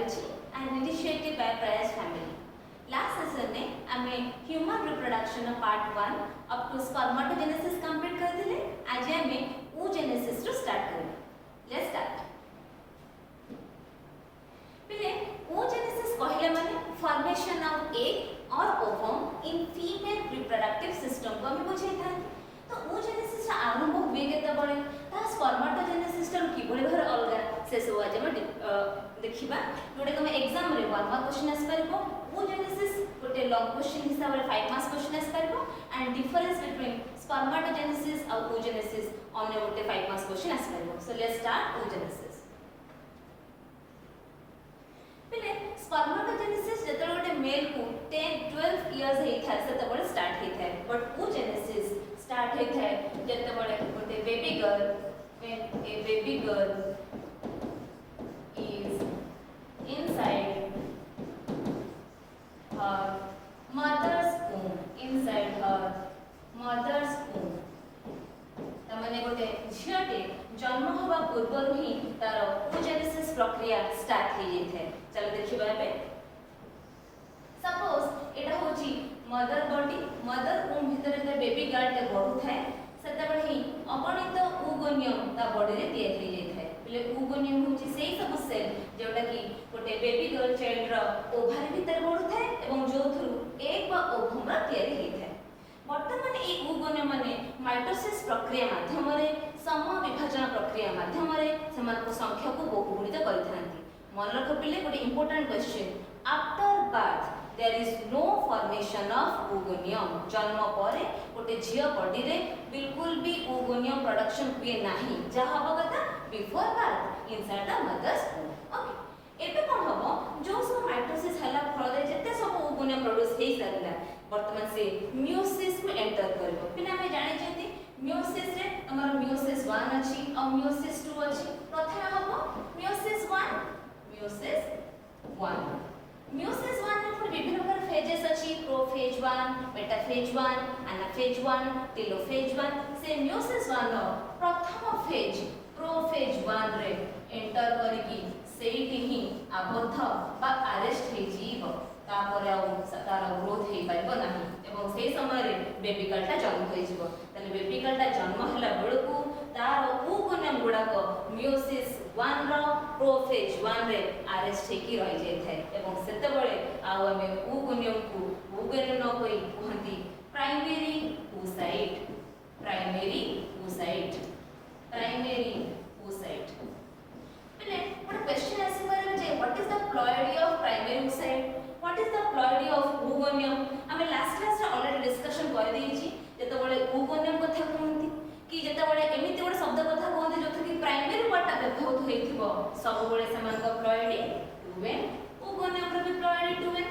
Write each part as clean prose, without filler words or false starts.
biology and initiated by Prayas family. Last session में हमें human reproduction part 1 up to spermatogenesis complete कर दिले. आज हमें oogenesis रो start करें. Let's start. पहले oogenesis कहले माने formation of egg or ovum in female reproductive system को हमें बुझाई था. तो oogenesis रा आरंभ हुए केते बळे ता spermatogenesis टा कि बळे भर अलगा से सब आज हम देखिबा. जोडे को एग्जाम रे 1 मार्क क्वेश्चन आस परबो. oogenesis गोटे लॉन्ग क्वेश्चन हिसाब रे 5 मार्क्स क्वेश्चन आस परबो एंड डिफरेंस बिटवीन spermatogenesis और oogenesis ऑन गोटे 5 मार्क्स क्वेश्चन आस परबो. So let's start oogenesis. पहले spermatogenesis जतले गोटे मेल को 10-12 इयर्स हे था से तबले स्टार्ट हे था. बट oogenesis स्टार्ट हे था जतले गोटे baby girl, when a baby girl is inside her mother's womb, inside her mother's womb. तमने गोटे झियटे जन्म होबा पूर्व ही तार oogenesis प्रक्रिया स्टार्ट हे जेथे. चलो देखिबा बे. सपोज एटा होची मदर बॉडी, मदर वूम भितर जे बेबी गर्ल टे बढु थाए सेतबेले ही अगणित oogoनियम ता बॉडी रे तैयार हे जेथे. पले oogoनियम होची सेही सब सेल जेउटा कि गोटे बेबी गर्ल चाइल्ड रो ओभारी भितर बढु थाए एवं जो थ्रू एग बा ओभम रा तैयार हे थाए. वर्तमान ए oogoनियम माने माइटोसिस प्रक्रिया माध्यम रे सम विभाजन प्रक्रिया माध्यम रे समान को संख्या को बहुगुणित करिथांती. मन रख पिले गोटे important question. After birth there is no formation of oogoनियम. जन्म परे गोटे झियो बॉडी रे बिल्कुल भी oogoनियम प्रोडक्शन हुए नाही. जहा हबो कथा before birth inside the mother's womb. Okay. एबे कोन हबो जो सब माइटोसिस हला फल दे जते सब oogoनियम प्रोड्यूस हेई सारिला वर्तमान से मियोसिस में एंटर करबो. पिना में जानि जति मियोसिस रे हमर मियोसिस 1 अछि और मियोसिस 2 अछि. प्रथम हबो मियोसिस 1, मियोसिस 1. मियोसिस 1 में फिर विभिन्न प्रकार फेजेस अछि. Prophase 1, metaphase 1, anaphase 1, telophase 1. से मियोसिस 1 रो प्रथम फेज प्रोफेज 1 रे एंटर करिकि सेठी ही आबद्ध बा अरेस्ट हे जीव. तापर तार ग्रोथ हे पाइबो नाही एवं से समय रे बेबी गर्लटा जन्म होई जीवो. तले बेबी गर्लटा जन्म हला बेलकु तार oogoनियम गुडा को मियोसिस 1 रो प्रोफेज 1 रे अरेस्ट हे की रहि जाय थाए एवं सेते बळे आउ हमें oogoनियम को oogoनियम न कोई कहंती primary oocyte. Primary oocyte, primary oocyte. पहले बड़ा क्वेश्चन आसी परबे जे what is the ploidy of primary oocyte, what is the ploidy of oogoनियम. हमें लास्ट क्लास रे ऑलरेडी डिस्कशन कर देई छी. जते बळे oogoनियम कथा कहंती कि जते बळे एमिति बडे शब्द कथा कहंती जोथि कि प्राइमरी वाटा व्यवहार हेथिबो सब बळे समान का प्लॉइडी 2n, oogoनियम रे भी प्लॉइडी 2n.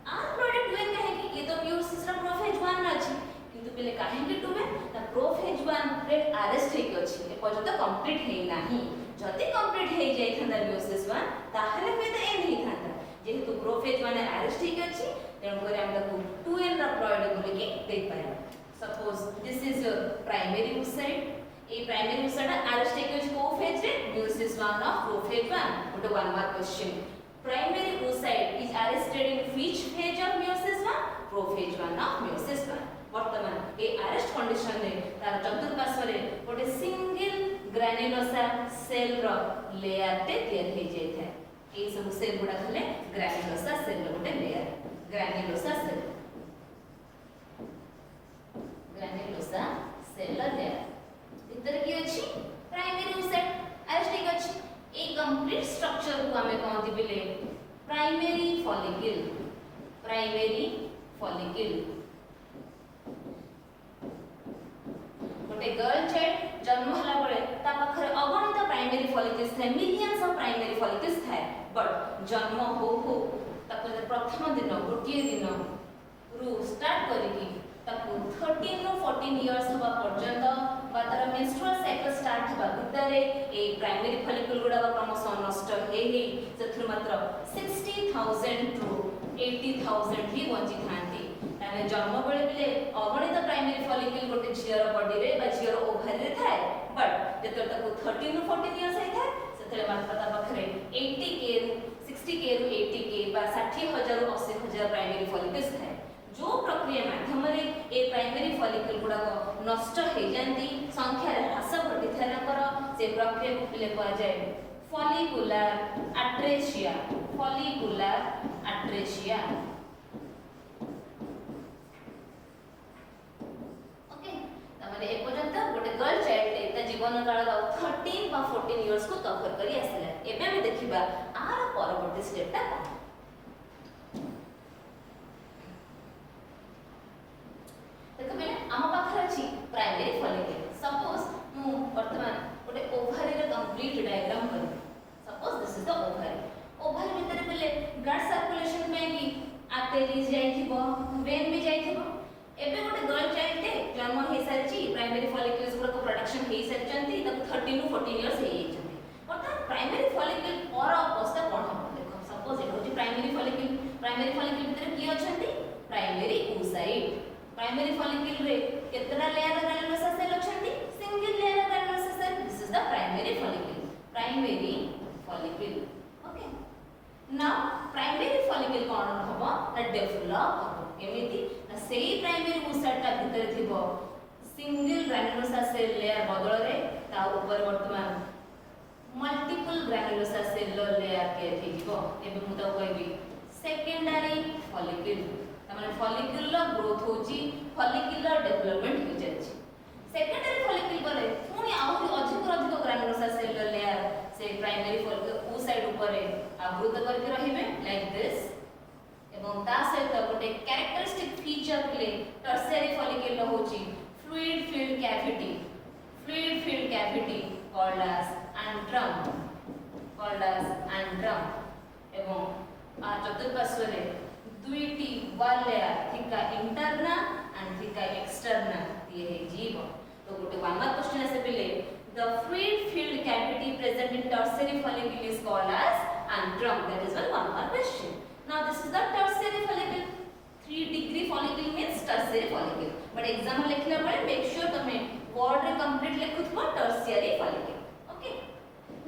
आ प्लॉइडी 2n कहे कि ये तो मियोसिस रा प्रोफेज 1 अछि किंतु पहले काहे कि 2n ता प्रोफेज 1 रे अरेस्ट हे अछि ए पर्यंत कंप्लीट हे नाही. जति कंप्लीट हे जाय थांदा मियोसिस 1 ताहले पे तो एंड हे थांदा. जेहेतु प्रोफेज 1 अरेस्ट हे अछि तेन करे हम ताकू 2n रा प्लॉइडी बोली के दे पाए. Suppose this is primary oocyte. A primary oocyte arrest हे अछि प्रोफेज रे मियोसिस 1 ऑफ प्रोफेज 1. गोटे 1 mark question. Primary oocyte is arrested in which phase of meiosis 1? Prophase 1 of meiosis 1. वर्तमान ए अरेस्ट कंडीशन रे तार चतुर्पार्श्व रे गोटे सिंगल ग्रान्युलोसा सेल रो लेयर ते तैयार हे जाय थाए. ए सब सेल गुडा खले ग्रान्युलोसा सेल रो गोटे लेयर. ग्रान्युलोसा सेल, ग्रान्युलोसा सेल लेयर भीतर की अछि प्राइमरी oocyte अरेस्ट हे अछि. ए कंप्लीट स्ट्रक्चर को हमें कहंती बिले प्राइमरी फॉलिकल. प्राइमरी फॉलिकल गोटे गर्ल चाइल्ड जन्म हला बळे ता पाखरे अगणित प्राइमरी फॉलिकल्स थाए. मिलियंस ऑफ प्राइमरी फॉलिकल्स थाए. बट जन्म हो ताको प्रथम दिन गोटे दिन रु स्टार्ट करिकि ताको 13 रो 14 इयर्स हबा पर्यंत बा तार मेंस्ट्रुअल साइकिल स्टार्ट हबा भितरे ए प्राइमरी फॉलिकल गुडा क्रमशः नष्ट हे जथुर मात्र 60,000 टू 80,000 ही बंची थांती. ताने जन्म बेले बिले अगणित प्राइमरी फॉलिकल गोटे झियर बॉडी रे बा झियर ओभारी रे थाए. बट जतले ताको 13 रो 14 इयर्स हे थाए सेतले मात्र ता पाखरे 80k नष्ट हो जाती संख्या ह्रास घटी से प्रक्रिया को पिले कह जाए follicular atresia follicular atresia okay तमारे ए पर्यंत गोटे गर्ल चाइल्ड ता जीवन काल 13 बा 14 इयर्स को कवर करी आसला एबे हम देखिबा आर परवर्ती स्टेप ता कोन देखो बेले आम पाखर अछि प्राइमरी फॉलिकल सपोज मु वर्तमान गोटे ओवरी रे कंप्लीट डायग्राम करी suppose this is the ovary भीतर बेले ब्लड सर्कुलेशन पे की आर्टरीज जाइथिबो वेन भी जाइथिबो एबे गोटे गर्ल चाइल्ड टे जन्म हे सारची प्राइमरी फॉलिकल्स को प्रोडक्शन हे सारचंती तक 13 टू 14 इयर्स हे जाइछंती अर्थात प्राइमरी फॉलिकल और अवस्था कोन हो देखो सपोज एटा होची प्राइमरी फॉलिकल भीतर की अछंती प्राइमरी oocyte प्राइमरी फॉलिकल रे केतना लेयर ग्रैन्युलोसा सेल अछंती single layer granulosa cell this is the primary follicle okay now primary follicle कोन हबो ना डेवलप हबो एमिति ना सेही प्राइमरी oocyte ता भीतर थिबो सिंगल ग्रैन्युलोसा सेल लेयर बदल रे ता ऊपर वर्तमान मल्टीपल ग्रैन्युलोसा सेल लेयर के थिबो एबे मु ता कहबी सेकेंडरी फॉलिकल तमाने फॉलिकल ग्रोथ होची फॉलिकल डेवलपमेंट हो जाची सेकेंडरी फॉलिकल परे पुनी आहुरी अधिक ग्रैन्युलोसा सेल लेयर से प्राइमरी फॉलिकल oocyte ऊपर आवृत करके रहिबे लाइक दिस एवं ता सहित गोटे कैरेक्टरिस्टिक फीचर प्ले टर्शियरी फॉलिकल होची fluid filled cavity called as antrum एवं आ चतुर्पार्श्व रे दुईटी wall layer theca interna and theca externa ये है जीव तो गोटे वन मार्क क्वेश्चन ऐसे पिले the fluid filled cavity present in tertiary follicle is called as antrum that is one mark question now this is the tertiary follicle 3 degree follicle means tertiary follicle but exam में लिखला पड़े make sure तमे word रे complete लिखुथबो tertiary follicle okay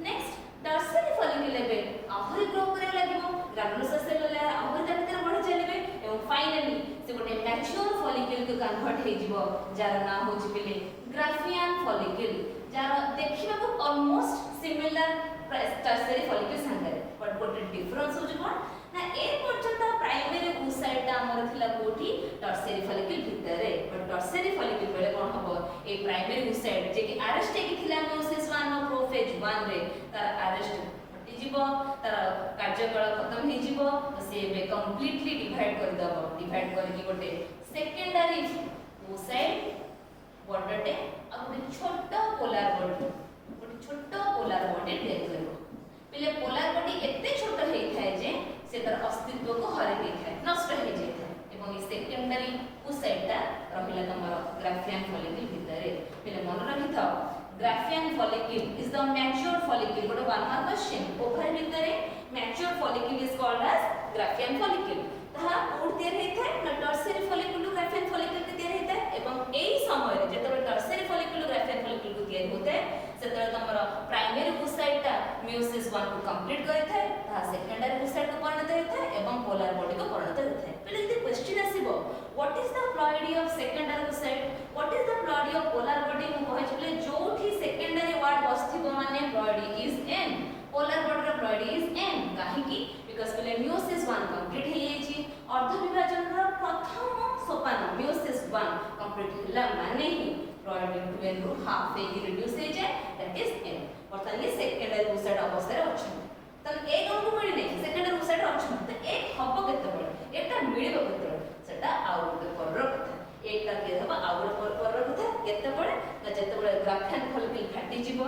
next tertiary follicle लेबे आहुरी grow करे लागिबो ग्रैन्युलोसा सेल लेयर आहुरी ता भीतर बढ़ी चलिबे एवं फाइनली से गोटे मैच्योर फॉलिकल को कन्वर्ट हे जिवो जार नाम होची पिले ग्राफियन फॉलिकल जार देखिबा को ऑलमोस्ट सिमिलर टर्शियरी फॉलिकल संगे बट गोटे डिफरेंस होची कोन ना ए पर्यंत प्राइमरी oocyte ता हमर थिला कोठी टर्शियरी फॉलिकल भीतर बट टर्शियरी फॉलिकल बेले कोन हबो ए प्राइमरी oocyte जे कि अरेस्ट के थिला मेयोसिस 1 और प्रोफेज 1 रे तार अरेस्ट जीवो तार कार्यकाल खत्म हे जीवो तो से बे कंप्लीटली डिवाइड कर दबो डिवाइड करके गोटे सेकेंडरी oocyte बॉडीटे आ गोटे छोटो पोलर बॉडी देख लेबो पहिले पोलर बॉडी एते छोटो हे थाए जे से तार अस्तित्व को हरे दे थाए नष्ट हे जे थाए एवं ई सेकेंडरी oocyte ता रहिला तमर ग्राफियन फॉलिकल भितरे पहिले मन रखि थाओ Graafian follicle is the mature follicle गोटे वन मार्क क्वेश्चन ओवर भितरे mature follicle is called as Graafian follicle ताहा कोड तयार हे थाए ना tertiary follicle to Graafian follicle के तयार हे थाए एवं एई समय रे जेतबे tertiary follicle to Graafian follicle को तयार होते सेतबे तमर प्राइमरी oocyte ता मेयोसिस 1 को कंप्लीट करि थाए ताहा सेकेंडरी oocyte को परिणत हे थाए एवं पोलर बॉडी को परिणत हे थाए पहिले यदि क्वेश्चन आसीबो what is the ploidy of secondary oocyte what is the ploidy of polar body मु कहै छले जोठी सेकेंडरी वर्ड बस्थिबो माने ploidy is n polar body रो प्लॉइडी इज n काहे की बिकॉज़ पहिले मेयोसिस 1 कंप्लीट हे येची अर्ध विभाजन रो प्रथम सोपान मेयोसिस 1 कंप्लीट होला माने ही प्लॉइडी टू n रो हाफ ए रिड्यूस हे जाय दैट इज n अर्थात ये सेकेंडरी oocyte अवस्था रे अछि त एक अंक मिली नै सेकेंडरी oocyte अछि त एक हबो केते बड एटा मिलिबो केते सेटा आउ गोटे पर कथा एकटा के हबा आउ गोटे पर कथा केते बड त जेते बड ग्राफियन फॉलिकल फाटी जिवो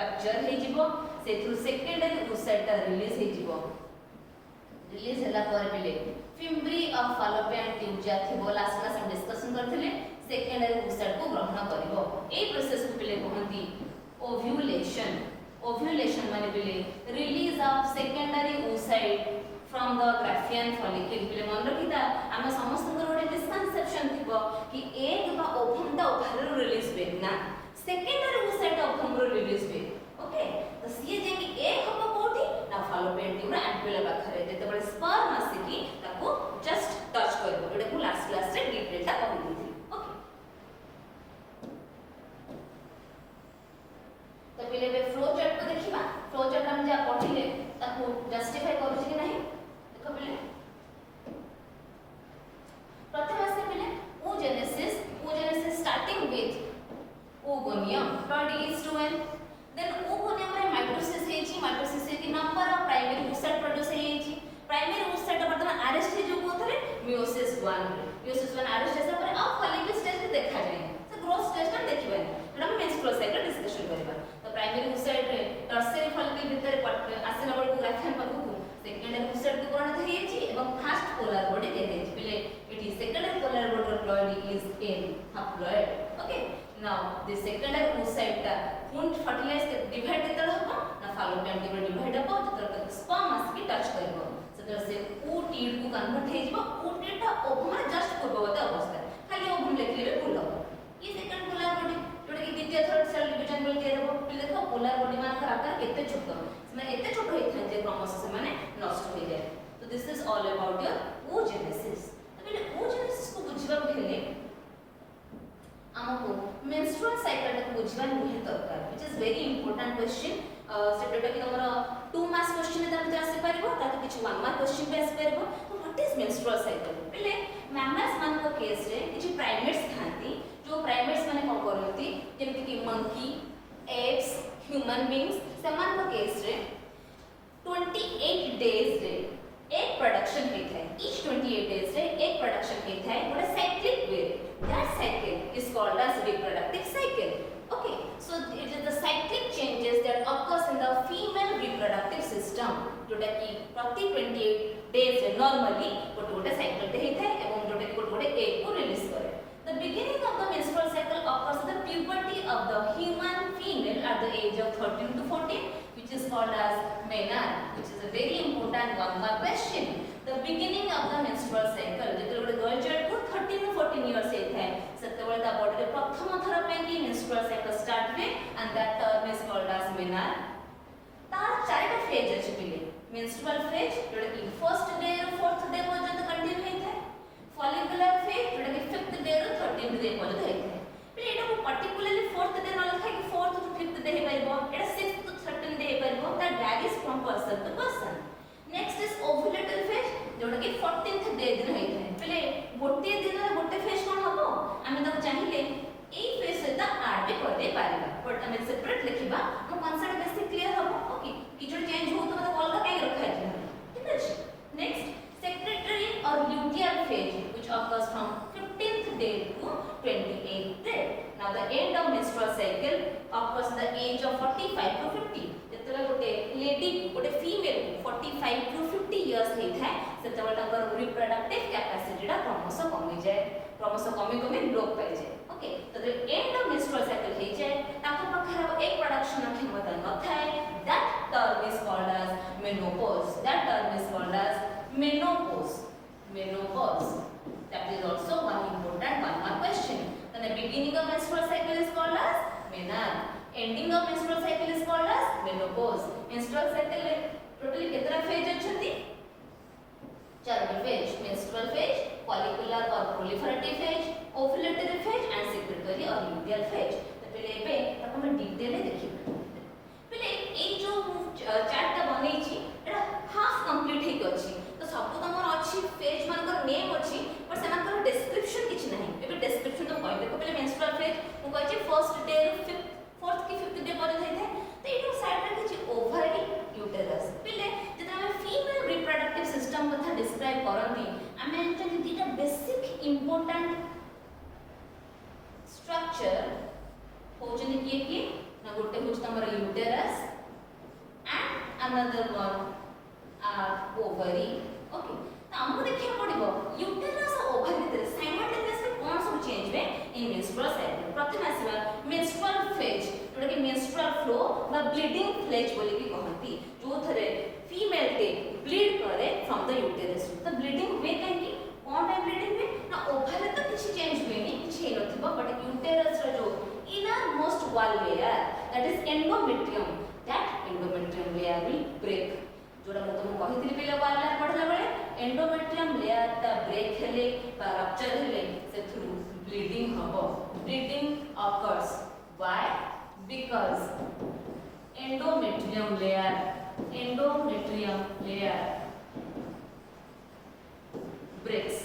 रप्चर हे जिवो से थ्रू सेकेंडरी oocyte रिलीज हे जिवो रिलीज हला पर मिले फिम्ब्री ऑफ फालोपियन ट्यूब जा थिबो लास्ट क्लास हम डिस्कशन करथिले सेकेंडरी oocyte को ग्रहण करिवो ए प्रोसेस को पिले कहंती ओव्यूलेशन माने पिले release of secondary oocyte from the Graafian follicle पिले मन रखिता हम समस्त गोटे मिसकंसेप्शन थिबो कि एक बा ओवम ता ओभार रिलीज बे ना सेकेंडरी oocyte ओवम रो रिलीज बे ओके तो सीए जे कि एक हबो कोठी ना फालोपियन ट्यूब रा एंटिला पाखरे जेते बडे स्पर्म आसीकी ताको जस्ट टच करबो एटा को लास्ट क्लास रे डिटेल ता कहि दिथि ओके नाउ द सेकंड है oocyte टा पुन फर्टिलाइज डिवाइड केतल हो ना fallopian tube डिवाइड हो जतर स्पर्म आस के टच करबो सेतर से oocyte को कन्वर्ट हे जिवो oocyte टा ओभम जस्ट पूर्ववत अवस्था खाली ओभम लिखले भूल हो ये सेकंड पोलर बॉडी जोटा कि द्वितीय थर्ड सेल डिवीजन बोल के देबो फिर देखो पोलर बॉडी मान का आकार केते छोट माने एते छोट होई थान जे क्रमशः से माने नष्ट हो जाए तो this is all about your oogenesis तबले oogenesis को बुझिबा हेले हमको मेंस्ट्रुअल साइकिल को बुझिबा निहि दरकार which is very important question से डेटा कि तमरा 2 मार्क्स क्वेश्चन त हमते आसी परबो ता किछ 1 मार्क क्वेश्चन पे आसी परबो तो व्हाट इज मेंस्ट्रुअल साइकिल पहले मैमल्स मान को केस रे किछ प्राइमेट्स थांती जो प्राइमेट्स माने कोन करंती जेमति कि मंकी एप्स ह्यूमन बीइंग्स समान को केस रे 28 डेज रे एक प्रोडक्शन होता है each 28 days रे एक प्रोडक्शन होता है गोटे cyclic way that cycle is called as reproductive cycle okay so it is the cyclic changes that occurs in the female reproductive system जोटा कि प्रति 28 days रे normally गोटे साइकिल टे होता है एवं जोटा कि गोटे एग को रिलीज करे the beginning of the menstrual cycle occurs at the puberty of the human female at the age of 13 to 14 which is called as menarche which is a very important one mark question the beginning of the menstrual cycle जेते गोटे girl child को 13 to 14 years हे थाए सेते बेले ता body रे प्रथम थर पे कि menstrual cycle start way and that term is called as menarche तार चारिटा फेज अछि पिले menstrual phase जोटा कि फर्स्ट डे रो फोर्थ डे पर्यंत कंटिन्यू हे थाए follicular phase जोटा कि 5th डे रो 13th डे पर्यंत हे थाए पिले एटा को पर्टिकुलरली 4th डे न लिखा कि 4th to 5th डे हे परबो एटा 6th to 13th डे हे परबो that varies from person to person next is ovulatory phase जोटा कि 14th डे दिन हे थाए पिले गोटे दिन रे गोटे फेज कोन हबो आमे त चाहिए एई फेज से त ऐड भी कर दे पारिबा बट आमे सेपरेट लिखिबा हम कांसेप्ट बेसिक क्लियर हबो ओके किछो चेंज हो तो मतलब अलग काई रखा है ठीक है नेक्स्ट सेक्रेटरी और luteal phase which occurs from 15th day to 28th day now the end of menstrual cycle occurs at the age of 45 to 50 जेतले गोटे लेडी गोटे फीमेल 45 to 50 इयर्स हे थाए सेतबे ताकर रिप्रोडक्टिव कैपेसिटी दा क्रमशः कमी लोप पाइ जाय ओके तो the end of menstrual cycle हे जाय ताको पखर एक प्रोडक्शन क्षमता न थाए that term is called as menopause menopause that is also one important one mark question then the beginning of menstrual cycle is called as menarche ending of menstrual cycle is called as menopause menstrual cycle रे totally केतरा phase अछंती चारटी phase menstrual phase follicular or proliferative phase ovulatory phase and secretory or luteal phase तो पहले एबे ताको हम detail देखिबा पहले ए जो चार्ट ता बनै छी एटा हाफ कंप्लीट हे अछि तो सब तमर अछि फेज मानकर नेम अछि पर सेमानकर डिस्क्रिप्शन किछ नाही एबे डिस्क्रिप्शन तो कहै देखो पहले menstrual phase मु कहै छी फर्स्ट डे रो 4th की 5th डे पर हे थे तो एटो साइड रे किछ ओवरी यूटेरस पहले जत हम फीमेल रिप्रोडक्टिव सिस्टम कथा डिस्क्राइब करंती हमें जति दीटा बेसिक इंपोर्टेंट स्ट्रक्चर हो जने किए ना गोटे होछ तमर uterus and another one are ovary okay तो हमको देखिए पड़िबो यूटेरस और ओवरी भीतर साइमल्टेनियसली कोन सब चेंज वे इन मेंस्ट्रुअल साइकिल प्रथम आसीबा मेंस्ट्रुअल फेज जोटा कि मेंस्ट्रुअल फ्लो बा ब्लीडिंग फेज बोली कि कहंती जो थरे फीमेल टे ब्लीड करे फ्रॉम द यूटेरस तो ब्लीडिंग वे काहे कोन टाइप ब्लीडिंग वे ना ओवरी तो किछ चेंज हुएनी किछ हे नथिबो बट यूटेरस रो जो inner most wall layer that is endometrium that endometrium layer will break जोरा म तुम कहितली पिले वॉल लेयर पढला बेले एंडोमेट्रियम लेयर ता ब्रेक हेले बा रप्चर हेले से थ्रू ब्लीडिंग हबो bleeding occurs why because endometrium layer breaks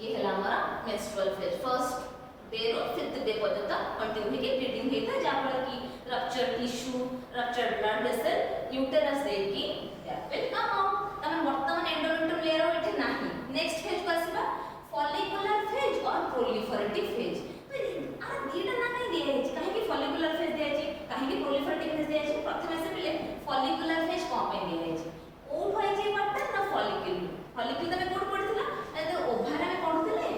ये हला हमारा menstrual phase first डे रो 5th डे पर्यंत कंटिन्यू के ब्लीडिंग हेता जापर की rupture tissue rupture blood vessel uterus दे की दैट विल कम आउट तमन वर्तमान एंडोमेट्रियम लेयर एठे नाही नेक्स्ट फेज को आसीबा फॉलिकुलर फेज और प्रोलिफरेटिव फेज तो आ दीटा ना कहि दिया है काहे कि फॉलिकुलर फेज दिया है काहे कि प्रोलिफरेटिव फेज दिया है प्रथम से पहले फॉलिकुलर फेज को पे दिया है ओ होय जे बटन ना फॉलिक्यूल तमे कोड पढ़थिला ए तो ओभार में पढ़थिले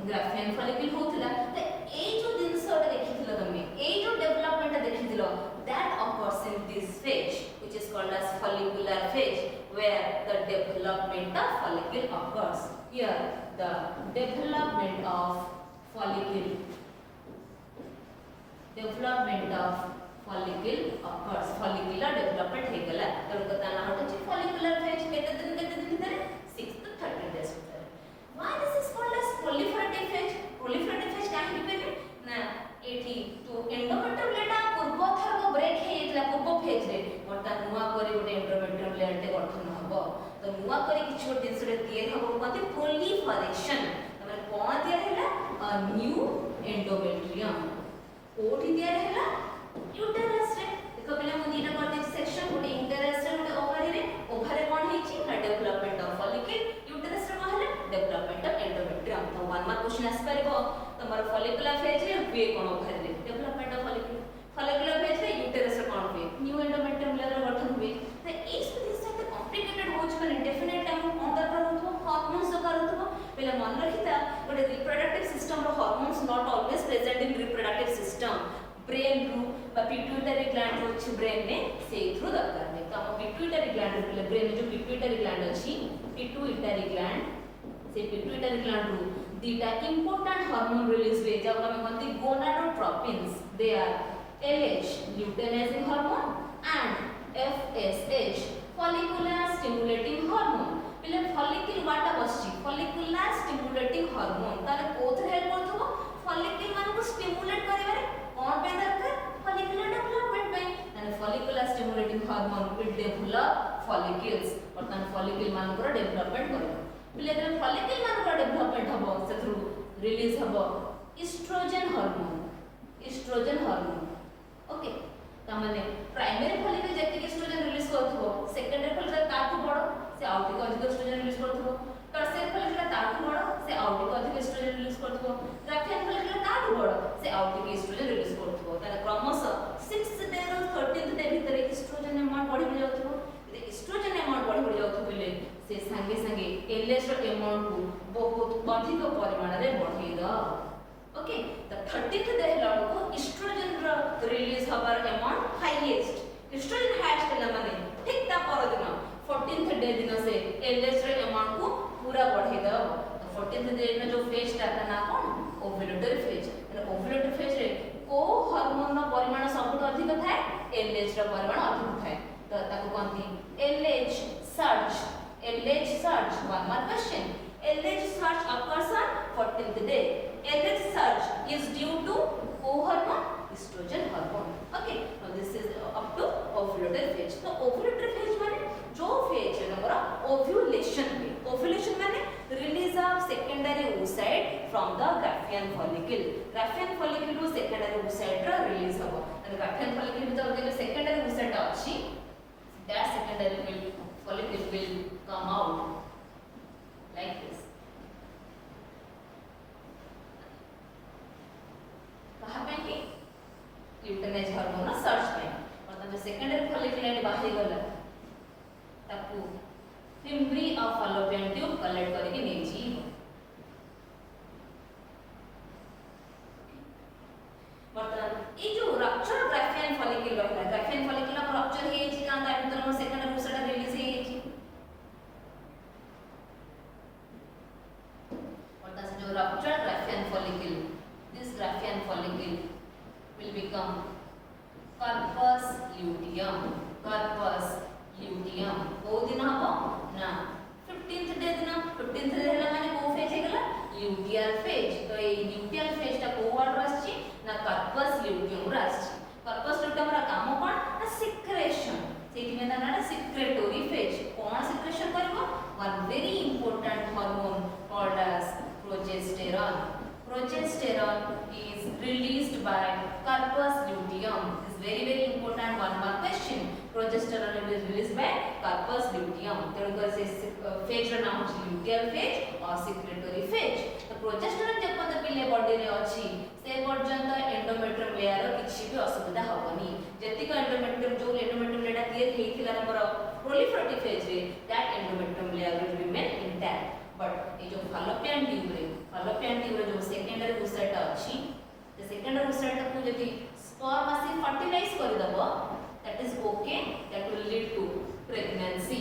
ग्राफियन फॉलिकल होतला तो ए जो जिनसोटा देखिथिलो तमे ए जो development देखिथिलो that occurs in this phase which is called as follicular phase where the development of follicle occurs. Here the development of follicle occurs. Follicular development हे गला तर बताना होता है follicular phase केते दिन भितर 6 to 30 days भितर. Why this is called as proliferative phase? Proliferative phase काहे पे ना एठी तो एंडोमेट्रियम लेटा पूर्व थर को ब्रेक हे इतला पूर्व फेज रे मोटा नुवा करी गोटे एंडोमेट्रियम लेयर टे गठन हबो तो नुवा करी किछ गोटे दिन रे दिए हबो कते प्रोलिफरेशन तमे कोन दिया हैला अ न्यू एंडोमेट्रियम कोठी दिया हैला यूटेरस रे देखो पहले मु दीटा कर दे सेक्शन गोटे यूटेरस रे गोटे ओवरी रे ओवरी कोन हेची ना डेवलपमेंट ऑफ फॉलिकल यूटेरस रे कहले डेवलपमेंट ऑफ एंडोमेट्रियम तो वन मार्क क्वेश्चन आस परबो तमर फॉलिकुलर फेज रे वे कोन ओवरी रे डेवलपमेंट ऑफ फॉलिकुलर फेज रे यूटेरस रे कोन हुए न्यू एंडोमेट्रियम लेयर गठन हुए तो ए दिस से कॉम्प्लिकेटेड होच माने डेफिनेटली हम कोन दरकार होतो हार्मोन्स दरकार होतो पहले मन रखिता गोटे रिप्रोडक्टिव सिस्टम रो hormones not always present in reproductive system brain रू बा पिट्यूटरी ग्लैंड होछि ब्रेन में से थ्रू दरकार है तो हम पिट्यूटरी ग्लैंड पहले ब्रेन में जो पिट्यूटरी ग्लैंड अछि पिट्यूटरी ग्लैंड से पिट्यूटरी ग्लैंड रू दीटा इंपोर्टेंट हार्मोन रिलीज हुए जब हम कहते gonadotropins they are LH luteinizing hormone and FSH follicular stimulating hormone पहले follicle वाटा बसची follicular stimulating hormone ताले कोथरे हेल्प करथबो follicle मान को स्टिमुलेट करिबारे कोन पे दरकार follicular development पे and follicular stimulating hormone will develop follicles और तन follicle मान को डेवलपमेंट करिबो पहले जब फॉलिकल मान को डेवलपमेंट हबो से थ्रू रिलीज हबो एस्ट्रोजन हार्मोन ओके त माने प्राइमरी फॉलिकल जति एस्ट्रोजन रिलीज करथबो सेकेंडरी फॉलिकल ताठू बडो से आउटिक अधिक एस्ट्रोजन रिलीज करथबो टर्शियरी फॉलिकल ताठू बडो से आउटिक अधिक एस्ट्रोजन रिलीज करथबो ग्राफियन फॉलिकल ताठू बडो से आउटिक एस्ट्रोजन रिलीज करथबो ताले क्रमशः 6th डे रो 13th डे भितर एस्ट्रोजन अमाउंट बढ़ि जाउथबो एस्ट्रोजन अमाउंट बढ़ि जाउथबो बेले से संगे संगे एलएच रो अमाउंट को बहुत अधिक परिमाण रे बढ़ी द ओके तो 30th डे लड़को एस्ट्रोजन रो रिलीज हबार अमाउंट हाईएस्ट एस्ट्रोजन हाईएस्ट होला माने ठीक ता पर दिन 14th डे दिन से एलएच रो अमाउंट को पूरा बढ़ी द तो 14th डे में जो फेज ता ना कोन ओव्युलेटरी फेज ओव्युलेटरी फेज रे को हार्मोन रो परिमाण सबसे अधिक थाए एलएच रो परिमाण अधिक थाए तो ताको कोनती LH surge one more question LH surge occurs on 14th day LH surge is due to co-hormone estrogen hormone okay now this is up to ovulatory phase तो ovulatory phase माने जो phase है हमारा ovulation माने release of secondary oocyte from the Graafian follicle row secondary oocyte row release हबो and Graafian follicle भीतर जो secondary oocyte अछि that secondary follicle will come out like this कहा पे कि ल्यूटेनाइज हार्मोन सर्च पे और तब सेकेंडरी फॉलिकल एंड बाहर गला ताकू fimbriae of fallopian tube collect करके नै जी बर्तन ए जो रप्चर ग्राफियन फॉलिकल रहला ग्राफियन फॉलिकल का रप्चर हे छी का ता भीतर में सेकेंडरी ओसाटा रिलीज हे छी बर्तन से जो rupture Graafian follicle this Graafian follicle will become corpus luteum को दिन हबो ना 15th डे दिन 15th डे हला माने को फेज हेगला luteal phase तो ए luteal phase ता को वर्ड आछि ना corpus luteum रा आछि corpus luteum रा काम कोन ना secretion सेठी में ना secretory phase कोन secretion करबो one very important hormone called as progesterone is released by corpus luteum this is very important one more question progesterone is released by corpus luteum तेणु कर से phase रा नाम अछि luteal phase और secretory phase तो progesterone जे पद पिले बॉडी रे अछि से पर्यंत एंडोमेट्रियम लेयर रो किछि भी असुविधा होबनी जति का एंडोमेट्रियम जो एंडोमेट्रियम लेयर क्लियर हेथिला हमर proliferative phase रे that endometrium layer will remain intact but ये जो fallopian tube रे जो सेकेंडरी oocyte अछि the secondary oocyte को यदि sperm आसी fertilize कर दबो that is okay, that will lead to pregnancy,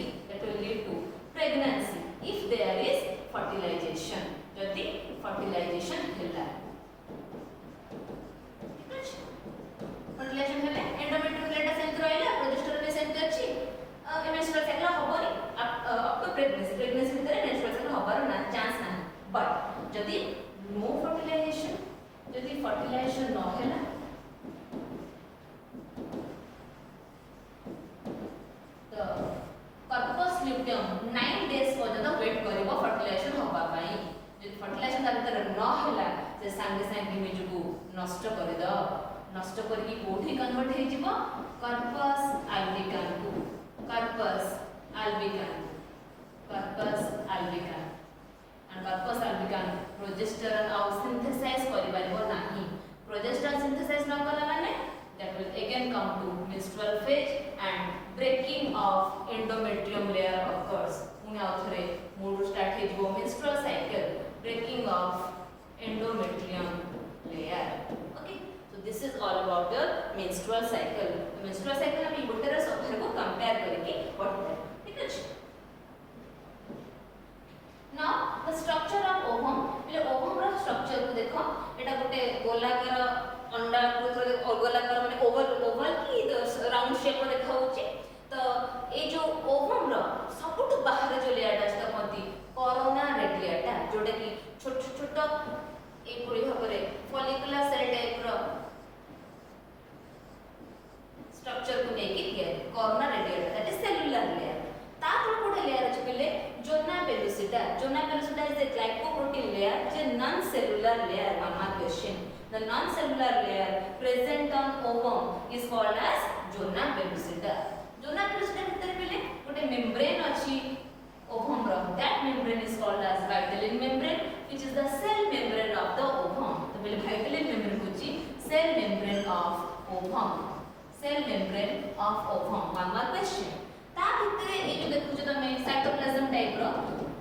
if there is fertilization, यदि fertilization ହେଲା fertilization हेले endometrium लेटा सेंटर रहला प्रोजेस्टेरोन भी सेंटर अछि menstrual cycle हबोनी up to pregnancy भितर menstrual cycle हबार ना चांस ना but यदि no fertilization यदि fertilization न होला तो corpus luteum 9 days पर्यंत वेट करिवो fertilization हबा पई यदि fertilization ता भीतर न होला से संगे संगे इमेज को नष्ट कर द नष्ट करके कोठी कन्वर्ट हे जिवो corpus albicans को corpus albicans and corpus albicans progesterone आउ synthesize करि परिबो नाही progesterone synthesize न कला माने that will again come to menstrual phase and breaking of endometrium layer occurs पुनी आउथरे मूड स्टार्ट हे जिवो menstrual cycle breaking of endometrium layer. Okay, so this is all about the menstrual cycle. The menstrual cycle हम uterus ovary को compare करके पढ़ते हैं, ठीक है? Now the structure of ovum, पहले ovum रा structure को देखो, एटा गोटे गोलाकार अंडाकृत गोलाकार माने ओवल की राउंड शेप में देखा होची तो ए जो ओवम रा सबुठ बाहर जो लेयर अछि कहती कोरोना रेडिएटा जोटा कि छोट छोट ए पुरी भाबरे फॉलिकुलर सेल टाइप रो स्ट्रक्चर को नेकी दिया corona radiata that is cellular layer ता कोटे लेयर अछि पहले zona pellucida is a glycoprotein layer जे नॉन सेलुलर लेयर मामा question the non cellular layer present on ovum is called as zona pellucida भितर पहले गोटे membrane अछि ovum row that membrane is called as vitelline membrane which is the cell membrane of the ovum तो पहले vitelline membrane होची cell membrane of ovum one more question ता भितर ए जो देखु जो तमे साइटोप्लाज्म टाइप रो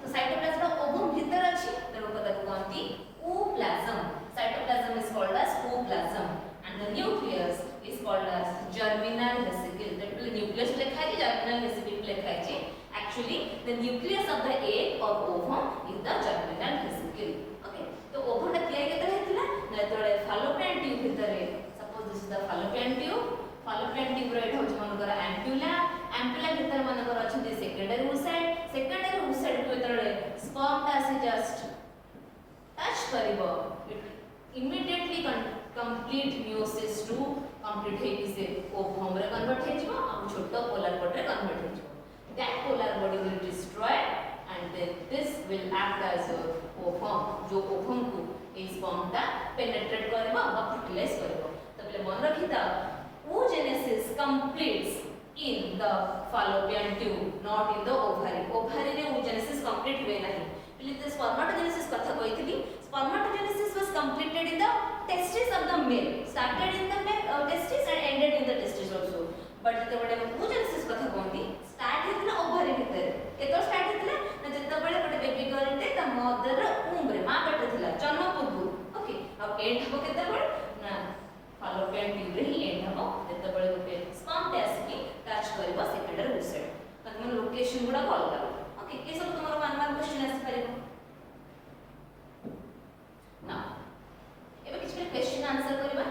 तो साइटोप्लाज्म ovum भितर अछि तेरो पता कोंती ooplasm cytoplasm is called as ooplasm and the nucleus is called as germinal vesicle that will nucleus लिखा है germinal vesicle लिखा है actually the nucleus of the egg or ovum is the germinal vesicle okay तो ovum टा किया केते हेतिला न तोळे fallopian tube भितरे suppose this is the fallopian tube row Etah होछ मनकर ampulla भितर मनकर अछि secondary oocyte को तोळे sperm टा से just touch करिवो immediately complete meiosis to complete हे किसे ovum रे convert हे जिवो आ छोटो polar body रे convert हे जिवो that polar body will destroy and then this will act as a ovum जो ovum को ए sperm ता penetrate करिवो आ fertilize करिवो तबले मन रखिता oogenesis completes in the fallopian tube not in the ovary रे oogenesis complete हुए नहीं पहले spermatogenesis कथा कहितली spermatogenesis was completed in the testes of the male started in the testes and ended in the testes also but जते बडे oogenesis कथा कोंती start हेतला ovary भितर केतो start हेतला न जते बडे बडे बेबी गर्ल ते त मदर womb रे मां पेट थिला जन्म पूर्व ओके अब एंड हो केते बडे ना fallopian tube रे ही एंड हो जते बडे गोटे sperm टे आसी टच करबा सेकेंडरी oocyte तमन लोकेशन गुडा कॉल करा ओके ए सब तुम्हारा वन वन क्वेश्चन आसी परिबो now एबे किछ क्वेश्चन आंसर करबा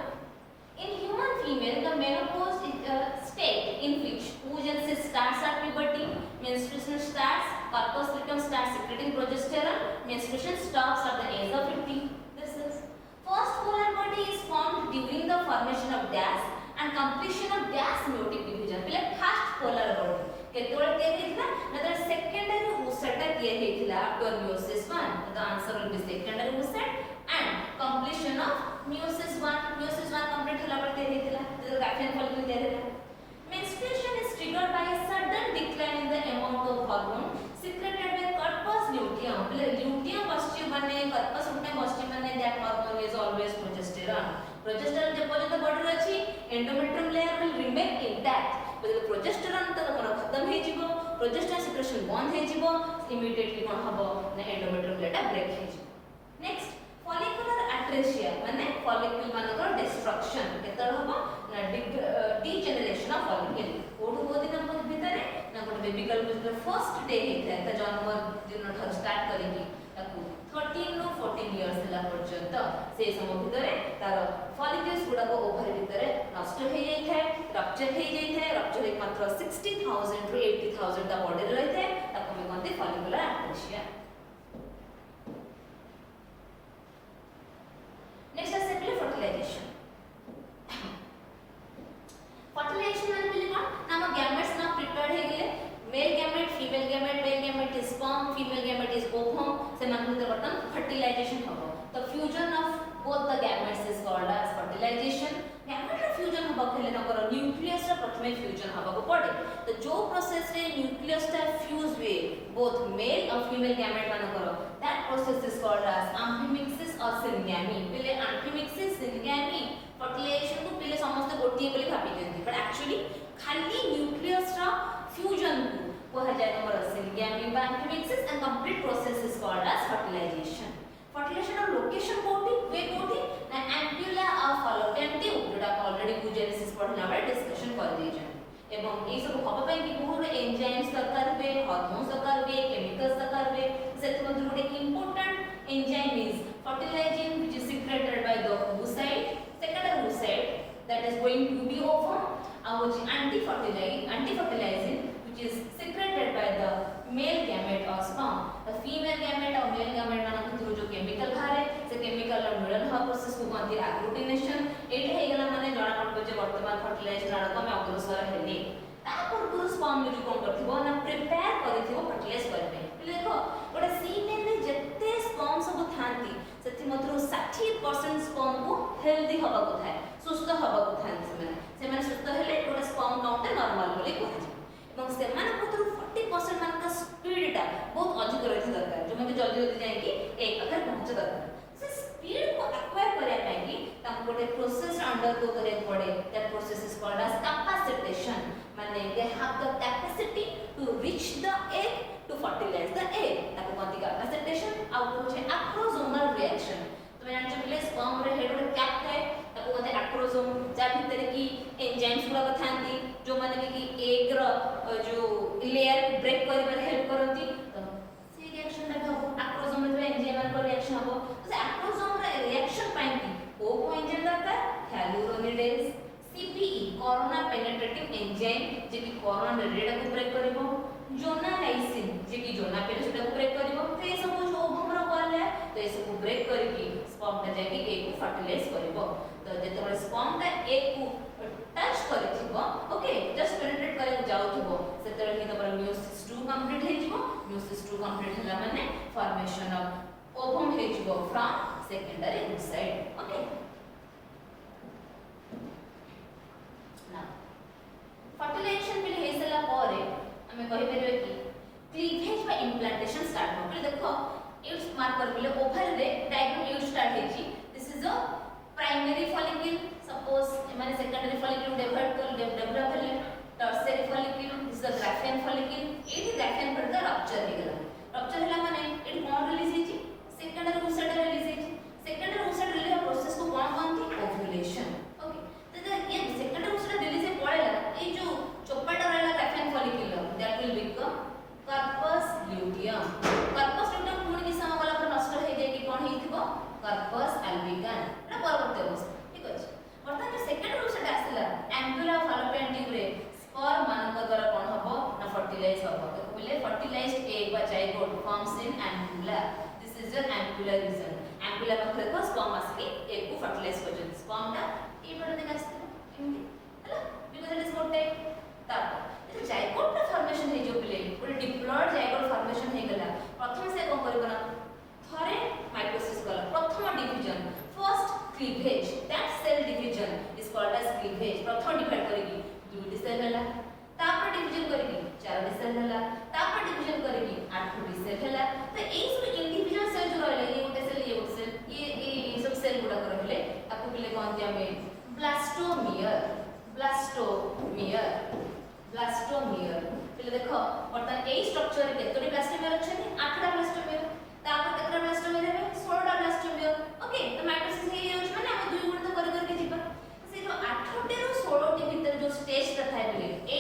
in human female the menopause is a state in which oogenesis starts at puberty menstruation starts corpus luteum starts secreting progesterone menstruation stops at the age of 50 this is first polar body is formed during the formation of gas and completion of gas meiotic division पहले first polar body केतोळ के हेतला नतर secondary oocyte के हेतला after meiosis 1 the answer will be secondary oocyte and completion of meiosis 1 complete होला पर ते हेतला the Raphtian follicle there है menstruation is triggered by a sudden decline in the amount of hormone secreted by corpus luteum पहले luteum बस्ती बने corpus luteum बस्ती बने that hormone is always progesterone जे पर्यंत body अछि endometrium layer will remain intact but progesterone त कोन खत्म हे जिवो progesterone secretion बंद हे जिवो immediately कोन हबो ना endometrium layer ब्रेक हे जिवो next follicular atresia जो फर्स्ट डे होता है जन्म दिन ठार स्टार्ट करिकी ताकू 13 ରୁ 14 इयर्स हला पर्यंत से समय भितर तार फॉलिकल्स गुडा को ओवर भितर नष्ट हो जाई थाए रप्चर हो जाई थाए रप्चर एक मात्र 60,000 टू 80,000 ता बॉडी रही थाए ताकू में कहते फॉलिकुलर एप्लेशिया। नेक्स्ट है सिंपली फर्टिलाइजेशन। फर्टिलाइजेशन माने बोली कोन नाम गैमेट्स ना प्रिपेयर्ड हे गेले male gamete female gamete male gamete is sperm female gamete is ovum से मान भितर बर्तन फर्टिलाइजेशन होबो तो fusion of both the gametes is called as fertilization. Gamete रा फ्यूजन होबो खेले नकर न्यूक्लियस रा प्रथमे फ्यूजन होबो पड़े तो जो प्रोसेस रे न्यूक्लियस ता फ्यूज वे बोथ मेल और फीमेल गैमेट मानकर that process is called as amphimixis और सिनगैमी। पहले एम्फिमिक्सिस सिनगैमी फर्टिलाइजेशन को पहले समस्त गोटिए बोली भाबी देंती बट एक्चुअली खाली न्यूक्लियस रा फ्यूजन को कहा जाए नंबर सिनगैमी बा amphimixis and complete process is called as fertilisation. Fertilisation और लोकेशन कोठी वे कोठी ना एम्प्यूला ऑफ फॉलोपियन ट्यूब जोटा ऑलरेडी गुजेनेसिस पढ़ला बेले डिस्कशन कर दीजन एवं ए सब हबा पई कि बहुत एंजाइम्स दरकार बे हार्मोन्स दरकार बे केमिकल्स दरकार बे सेति मध्ये गोटे important enzyme is fertilising which is secreted by the oocyte secondary oocyte that is going to be ovum and which anti-fertilizing which is secreted by the male gamete or sperm। the female gamete और male gamete मान भितर जो chemical बाहर से chemical ର मिलन हवा process को कहती एग्लूटिनेशन एटा हे गला माने जणा पड़बो जे वर्तमान फर्टिलाइजेशन आड़ को हम अग्रसर हेले तापर गुरु स्पर्म जो कोन करथिबो ना प्रिपेयर करथिबो फर्टिलाइज करबे। देखो गोटे फीमेल रे जत्ते स्पर्म सब थांती सेति मधुर 60% स्पर्म को हेल्दी हवा को थाए सुस्थ हवा को थाए से माने सुस्थ हेले गोटे स्पर्म काउंट नॉर्मल बोली कहै এবং সেমান মধ্যে 40% মান का स्पीड टा बहुत अधिक रही दरकार जो मतलब जल्दी जल्दी जाए कि एक अगर पहुंच दरकार से स्पीड को एक्वायर करे पाएगी तम गोटे प्रोसेस अंडरगो करे पड़े that process is called as capacitation माने they have the capacity to reach the egg to fertilise the egg ताको कहती कैपेसिटेशन आउ होचे एक्रोसोमल रिएक्शन। तो मैं जानछ पहले स्पर्म रे हेड रे कैप थाए ताको कहते एक्रोसोम जा भीतर की एंजाइम्स गुला थांती जो माने कि एग रो जो लेयर ब्रेक करिबार हेल्प करंती तो से रिएक्शन रे हबो एक्रोसोम रे एंजाइम को रिएक्शन हबो तो से एक्रोसोम रे रिएक्शन पाइन की ओ एंजाइम दरकार hyaluronides CPE corona penetrating enzyme जे कि कोरोना रेड को ब्रेक करिवो जोनालाइसिन जे कि जोना पेले सेटा को ब्रेक करिवो तो ये सब जो ओवम रो वाला तो ये सब ब्रेक करके स्पर्म ता जाके एग को फर्टिलाइज करिवो तो जेते स्पर्म ता एग को टच करथिबो ओके जस्ट पेनिट्रेट करे जाउथिबो सेतर ही तबर मियोसिस 2 कंप्लीट हे जिवो मियोसिस 2 कंप्लीट हला माने फॉर्मेशन ऑफ ओवम हे जिवो फ्रॉम सेकेंडरी oocyte ओके। ना फर्टिलाइजेशन पे हेसला पारे हमें कहि परबे कि क्लीवेज बा इम्प्लांटेशन स्टार्ट हो पहले देखो यूज मार्क कर बिले ओवल रे डायग्राम यूज स्टार्ट हे जी this is a primary follicle suppose माने सेकेंडरी फॉलिकल डेवलप हेले tertiary follicle this is the Graafian follicle एठी ग्राफियन पर द रप्चर हे गला रप्चर हैला माने एठी कोन रिलीज हे जी सेकेंडरी oocyte रिलीज हे जी सेकेंडरी oocyte रिलीज प्रोसेस को कोन कहंती ओव्यूलेशन ओके तो ये सेकेंडरी oocyte रिलीज हे पड़ेला ए जो चोपाटा रहला Graafian follicle that will become corpus luteum. Corpus luteum पुणी कि समय गला पर नष्ट हे जे कि कोन हेथिबो कार्पस अल्बिकन ना परवर्ती अवस्था ठीक अछि। वर्तमान जो सेकेंडरी oocyte आसला एम्प्यूला फॉलोपियन ट्यूब रे स्पर्म मानक द्वारा कोन हबो ना फर्टिलाइज हबो तो बोले फर्टिलाइज्ड एग बा zygote forms in ampulla this is an ampulla region ampulla में देखो स्पर्म आसकी एग को फर्टिलाइज कर स्पर्म ता ए बड देख आस्ते इमि हला बिकॉज़ इट इज मोटे तापर तो जाइगोट का फॉर्मेशन हे जो प्ले पूरे डिप्लॉयड जाइगोट फॉर्मेशन हे गला प्रथम से कोन करबो ना थरे माइटोसिस गला प्रथम division first cleavage that cell division is called as cleavage प्रथम डिवाइड करेगी दुटी सेल हला तापर डिवीजन करेगी चार सेल हला तापर डिवीजन करेगी आठ सेल हला तो ए सब इंडिविजुअल सेल जो रहले ये गोटे सेल ये सब सेल गुडा कर रहले आपको पहले कहते हमें ब्लास्टोमियर ब्लास्टोमियर ब्लास्टोमियर पहले देखो वर्तमान ए स्ट्रक्चर केतोटी ब्लास्टोमियर अछि 8टा ब्लास्टोमियर तापर केतरा ब्लास्टोमियर है 16टा ब्लास्टोमियर ओके तो माइटोसिस हे होछ माने हम दुई गुण तो कर के जीवा से जो 8टे रो 16टी भीतर जो स्टेज था है बोले ए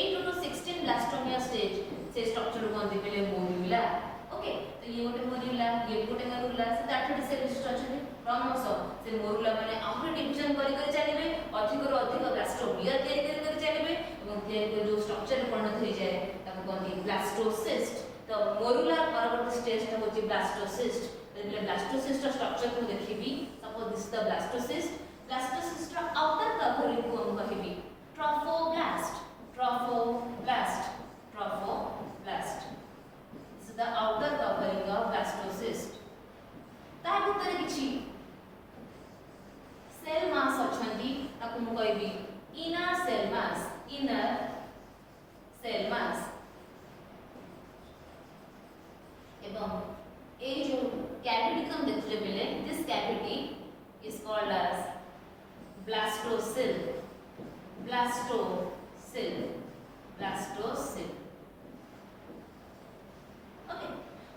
क्रमश से मोरुला माने आहुरी डिवीजन करी चलिबे अधिक रो अधिक ब्लास्टोमियर तैयारी करी चलिबे एवं तैयारी जो स्ट्रक्चर परिणत हो जाए ताको कहते ब्लास्टोसिस्ट। तो मोरुला परवर्ती स्टेज टा होची ब्लास्टोसिस्ट। तो ब्लास्टोसिस्ट स्ट्रक्चर को देखिबी suppose this the blastocyst. Blastocyst outer covering को हम कहबी trophoblast. Trophoblast trophoblast this is the outer covering of blastocyst. ता भीतर किछि सेल मास अछंती ताको हम कहबी inner cell mass. Inner cell mass एवं ए जो कैविटी को हम देखले बेले this cavity is called as blastocell। blastocell blastocell okay.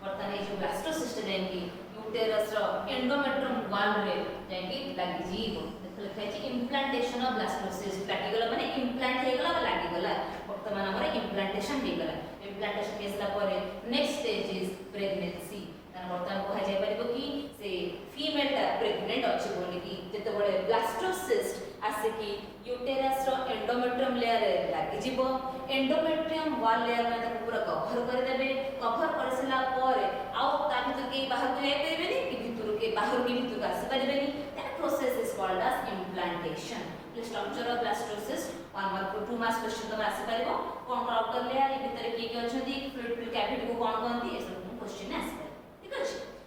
वर्तमान ये जो ब्लास्टोसिस्ट जेंकी यूटेरस रो एंडोमेट्रियम वॉल रे जेंकी लागि जीवो देखले खाइछि इम्प्लांटेशन ऑफ ब्लास्टोसिस्ट लागि गला माने इम्प्लांट हे गला लागि गला वर्तमान हमर इम्प्लांटेशन हे गला। इम्प्लांटेशन केसला परे नेक्स्ट स्टेज इज प्रेगनेंसी। वर्तमान कह जाय परिबो कि से फीमेल ता प्रेग्नेंट अछि बोली कि जते बडे ब्लास्टोसिस्ट आसे कि यूटेरस रो एंडोमेट्रियम लेयर लागि जिवो एंडोमेट्रियम वॉल लेयर में ताको पूरा कवर कर देबे। कवर करसला परे आउ ता भीतर के बाहर को जाय परिबेनी कि भीतर के बाहर के भीतर आसे परिबेनी। That process is called as implantation. The structure of blastocyst 1 mark 2 marks question तो आसे परिबो कोन कोन आउटर लेयर भीतर के अछंती फ्लूइड कैविटी को कोन कोन दी ए सब क्वेश्चन आसे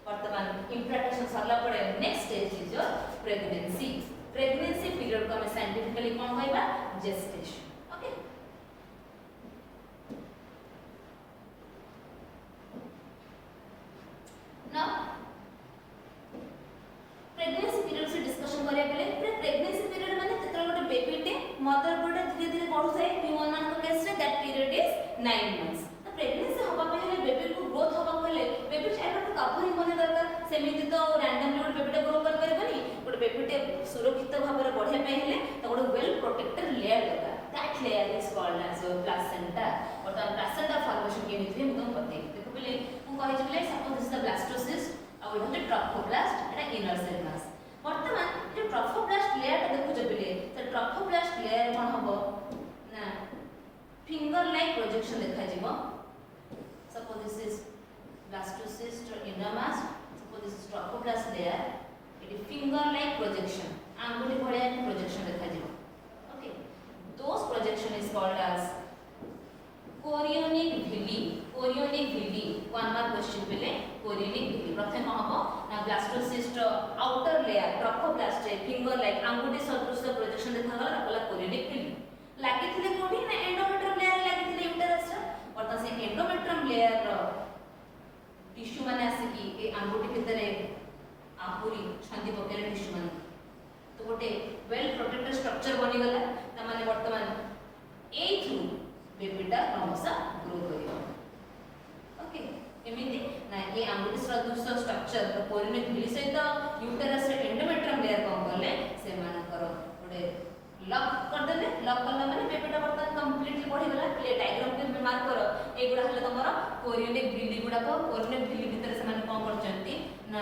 वर्तमान इम्प्लांटेशन सरला पड़े next stage is your pregnancy. Pregnancy period को हम साइंटिफिकली कोन कहबा gestation. Okay now pregnancy period से डिस्कशन करिया पले प्रेगनेंसी पीरियड माने तत्र गोटे बेबी टे मदर बोर्ड धीरे धीरे बढ़ु जाए ह्यूमन मान को केस रे दैट पीरियड इज 9 मंथ्स। तो प्रेगनेंसी होबा पहले बेबी को ग्रोथ होबा पहले बेबी चाइल्ड को कवरिंग होने दरकार। सेमिति तो रैंडमली गोटे बेबीटे ग्रो कर परबनी गोटे बेबीटे सुरक्षित भाव में बढ़िया पे हेले तो गोटे वेल प्रोटेक्टेड लेयर दरकार। That layer is called as your placenta. और द प्लासेंटा फॉर्मेशन के मिथि हम बते देखो पहले हम कहि जबले सपोज दिस द ब्लास्टोसिस्ट और होते ट्रोफोब्लास्ट एटा इनर सेल मास। वर्तमान जो ट्रोफोब्लास्ट लेयर देखो जबले तो ट्रोफोब्लास्ट लेयर कोन हबो ना फिंगर लाइक प्रोजेक्शन देखा जिवो। Suppose this is blastocyst or inner mass, suppose this is trophoblast layer, it is finger like projection, आंगुली भलिया projection देखा जिवो। Okay those projection is called as chorionic villi। chorionic villi 1 mark question Pele chorionic villi प्रथम हबो ना blastocyst outer layer trophoblast finger like आंगुली सदृश projection देखा गला कला chorionic villi लागि थिले कोठी ना एंडोमेट्रियम लेयर लागि थिले यूटेरस और त से एंडोमेट्रियम लेयर टिश्यू माने आसे कि ए आंगुठी भितरे आहुरी छंदी पकेले टिश्यू माने तो गोटे वेल प्रोटेक्टेड स्ट्रक्चर बनि गला। त माने वर्तमान ए थ्रू बेबीटा क्रमशः ग्रो करियो। ओके एमिति ना ए आंगुठी सदृश स्ट्रक्चर तो कोरिनेट विली सहित यूटेरस रे एंडोमेट्रियम लेयर कोन करले से मानकर गोटे लॉक कर देले। लॉक करला माने बेबीटा वर्तमान कंप्लीटली बढ़ी गला। प्ले डायग्राम के मार्क करो एगुडा हले तमरो कोरियोनिक विली गुडा को कोरियोनिक विली भीतर से माने कोन करचंती ना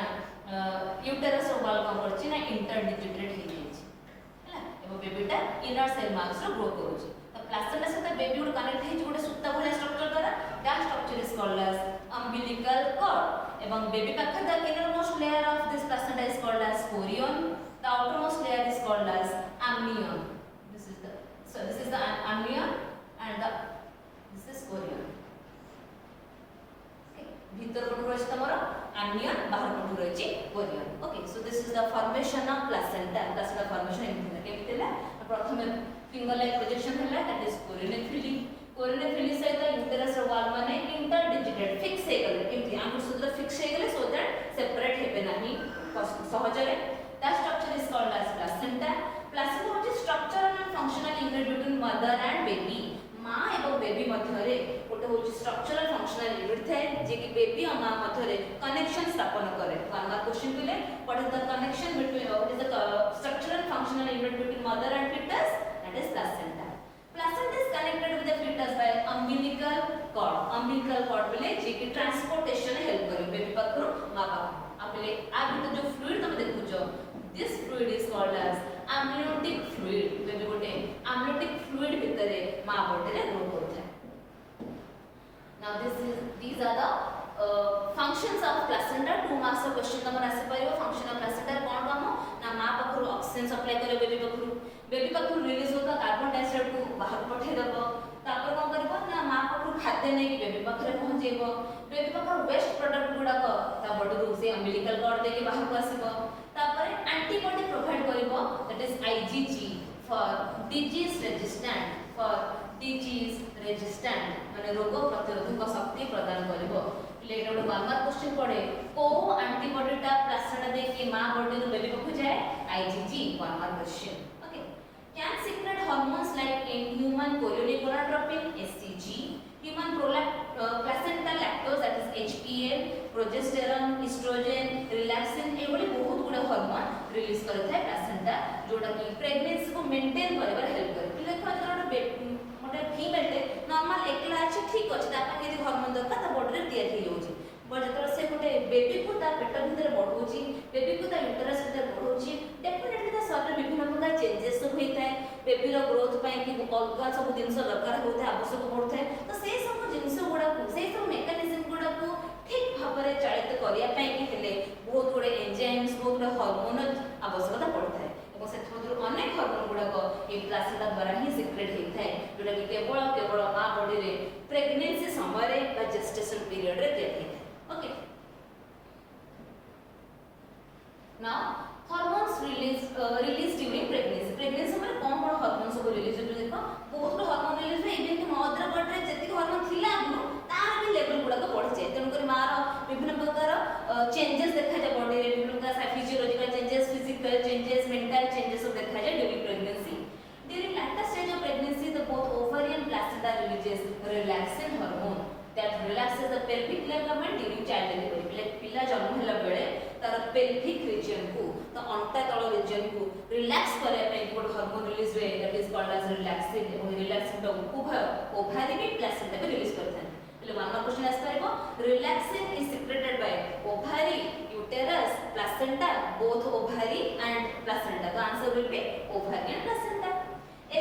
यूटेरस वॉल कोन करची ना इंटरडिजिटेट हे जेछि हला एबो बेबीटा इनर सेल मास रो ग्रो करूची। तो प्लासेंटा से बेबी गुड कनेक्ट हे गुडा सुत्ता भले स्ट्रक्चर द्वारा that structure is called as umbilical cord. एवं बेबी पाखर the innermost layer of this placenta is called as chorion. The outermost layer is called as amnion. This is the amnion and this is chorion. Okay. भीतर पटु रहिछ तमरो amnion बाहर पटु रहिछ chorion. Okay. So this is the formation of placenta. Placenta formation एमितिला केमितिला प्रथमे finger like projection हला that is chorionic villi. chorionic villi सहित uterus wall माने interdigitated fix हे गले एमिति आंगुल सूत्र फिक्स हे गले so that separate हेबे नाही सहजरे। That structure is called as placenta. Placenta which is structural and functional unit between mother and baby. मां एवं बेबी मध्यरे गोटे होची स्ट्रक्चरल फंक्शनल यूनिट थाए जे कि बेबी और मां मध्यरे कनेक्शन स्थापन करे। वन मार्क क्वेश्चन पिले what is the connection between what is the structural functional unit between mother and fetus? That is placenta. Placenta is connected with the fetus by umbilical cord. Umbilical cord बोले जे कि transportation help करे baby Pakhro मां पाखरो। आपले आ भीतर जो fluid तुम देखुजो पाखु release होता carbon dioxide को बाहर पठे दबो तापर कोन करबो ना मां पाखु खाद्य नै कि बेबी पाखरे पहुंचेबो बेबी पाखर वेस्ट प्रोडक्ट गुडा को ता बॉडी रो से अम्बिलिकल कॉर्ड दे के बाहर को आसीबो तापर एंटीबॉडी प्रोवाइड करिवो that is IgG for disease resistant माने रोग प्रतिरोधक शक्ति प्रदान करिवो लेकिन ଗୋଟେ वन मार्क क्वेश्चन पड़े को एंटीबॉडी टा प्लास्टिक दे के मां बॉडी रो बेबी पाखु जाए IgG one mark question okay can secrete hormones like in human chorionic gonadotropin HCG human placental lactose that is HPL progesterone estrogen relaxin एवली बहुत गुडा हार्मोन रिलीज करता है placenta जोटा कि प्रेगनेंसी को मेंटेन करबार हेल्प करे पिले खतरा मोटे फीमेल टे नॉर्मल एकला अछि ठीक अछि ता पर यदि हार्मोन दरकार ता बॉडी रे तैयार हो जाउची बट जतरा से गोटे बेबी को ता पेट भीतर बढ़ौची बेबी को ता यूटरस भीतर बढ़ौची डेफिनेटली ता शरीर विभिन्न प्रकार चेंजेस सब होइता है बेबी रो ग्रोथ पई कि अलगा सब जिंस दरकार होता आवश्यक पड़ता है तो से सब जिंस गुडा को से सब मेकानिज्म गुडा को ठीक भाबरे चालित करिया पई कि हेले बहुत गुडे एंजाइम्स बहुत गुडे हार्मोन आवश्यकता पड़ता है এবং সেথমধ্যে অনেক হরমোন গুড়াক এই প্লাসেন্টা দ্বারা হি সিক্রেট হইଥାଏ যেটা কি কেবল মা বডি রে প্রেগনেন্সি সময় রে বা জেস্টেশন पीरियड रे दिया हइଥାଏ okay now hormones release during pregnancy में कौन कौन हार्मोन सब रिलीज होते देखो बहुत हार्मोन रिलीज है इवन कि मदर बॉडी रे जति हार्मोन थिला आगु तार भी लेवल गुडा को बढ़ जाए तेणु करी मार विभिन्न प्रकार चेंजेस देखा जाए बॉडी रे विभिन्न प्रकार physiological changes physical changes mental changes सब देखा जाए during pregnancy during later stage of pregnancy the both ovarian placenta releases relaxin hormone that relaxes the pelvic ligament during child delivery पिला जन्म होला बेले तार pelvic region को तो अंटा तळ region को रिलैक्स करे पे एक हार्मोन रिलीज हुए that is called as relaxin और रिलैक्सिन तो उभय ओभारी भी प्लासेंटा भी रिलीज करथन એટલે वन मार्क क्वेश्चन आस परबो relaxin is secreted by ovary uterus placenta both ovary and placenta the answer will be ovary and placenta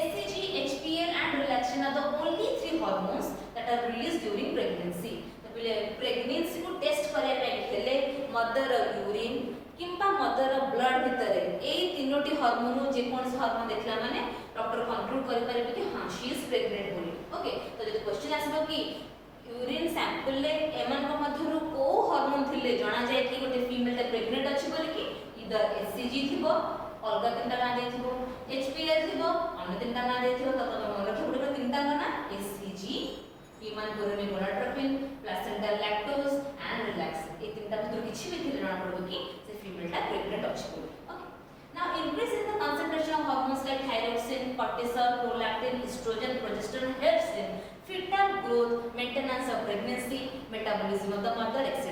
HCG HPL and relaxin are the only three hormones that are released during pregnancy तो पहले pregnancy को test करे पे हेले mother urine किंबा mother blood भितरे एई तीनोटी hormone जे कोन से hormone देखला माने डॉक्टर कंक्लूड करि परबे कि हां शी इज प्रेग्नेंट बोली ओके तो जदि क्वेश्चन आसबो कि यूरिन सैंपल ले एमन को मधुरु को हार्मोन थिले जणा जाय कि गोटे फीमेल ता प्रेग्नेंट अछि बोली कि इधर HCG थिबो अलगा तीनटा ना देथिबो HPL थिबो अन्य तीनटा ना देथिबो त तमे मन रखि गुटे तीनटा ना HCG human chorionic gonadotropin placental lactose and relaxin ए तीनटा भीतर किछि भी थिले जणा पड़बो कि से फीमेल ता प्रेग्नेंट अछि बोली okay now increase in the concentration of hormones like thyroxine cortisol prolactin estrogen progesterone helps in fetal growth maintenance of pregnancy metabolism of the mother etc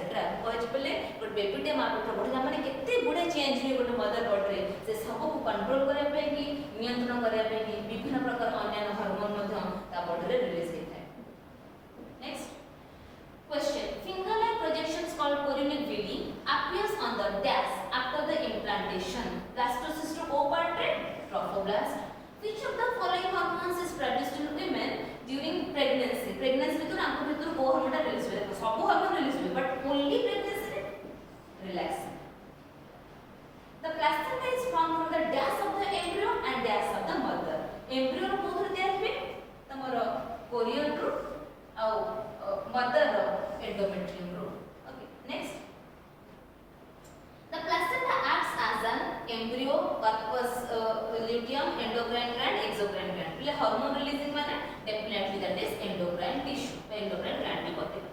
कहै पले गोट बेबी टे मां पेट बढ़ला माने केते गुडे चेंज होय गोट मदर बॉडी रे से सब को कंट्रोल करे पे कि नियंत्रण करे पे कि विभिन्न प्रकार अन्य हार्मोन मध्य ता बॉडी रे रिलीज होता है next question finger like projections called chorionic villi appears on the dash after the implantation blastocyst oopatrid trophoblast which of the following hormones is produced in women during pregnancy में तो आंखों भीतर को hormone release होय सब hormone release होय but only pregnancy रे relaxin the placenta is formed from the dash of the embryo and dash of the mother embryo रो कोथरे तयार हुए तमरो कोरियन रो आ मदर रो एंडोमेट्रियम रो okay next the placenta acts as an embryo corpus luteum endocrine gland exocrine gland ले हार्मोन रिलीजिंग माने definitely that is endocrine tissue endocrine gland भी कहते हैं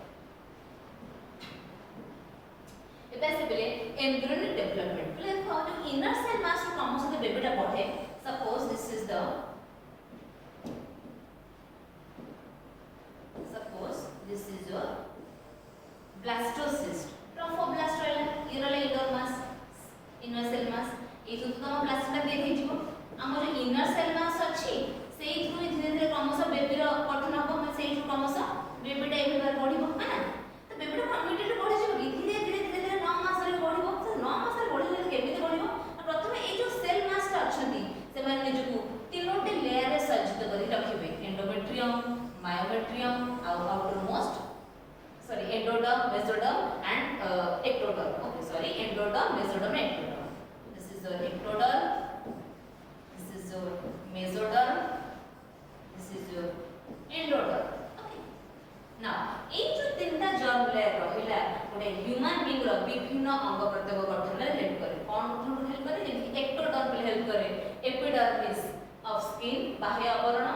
एबे पहले एम्ब्रियोनिक डेवलपमेंट पहले देखो जो इनर सेल मास रो क्रम से बेबीटा बढ़े suppose this is your blastocyst trophoblast रहला इरले inner mass inner cell mass ए तो तम प्लासेंटा दे दे जिवो हमर इनर सेल मास अछि सेई थ्रू धीरे धीरे क्रमशः बेबी रो गठन हबो सेई थ्रू क्रमशः बेबीटा एभर बढ़िबो है ना तो बेबीटा कम्युनिटी बढ़ि जिवो धीरे धीरे 9 मास रे बढ़िबो तो 9 मास रे बढ़िले केमिति बढ़िबो प्रथमे ए जो सेल मास टा अछंती से माने निजकु तीनोटी लेयर रे सज्जित करि रखिबे endometrium myometrium outermost sorry endoderm mesoderm and ectoderm okay sorry endoderm mesoderm and ectoderm this is your ectoderm this is your करे एपिडर्मिस ऑफ स्किन बाह्य आवरण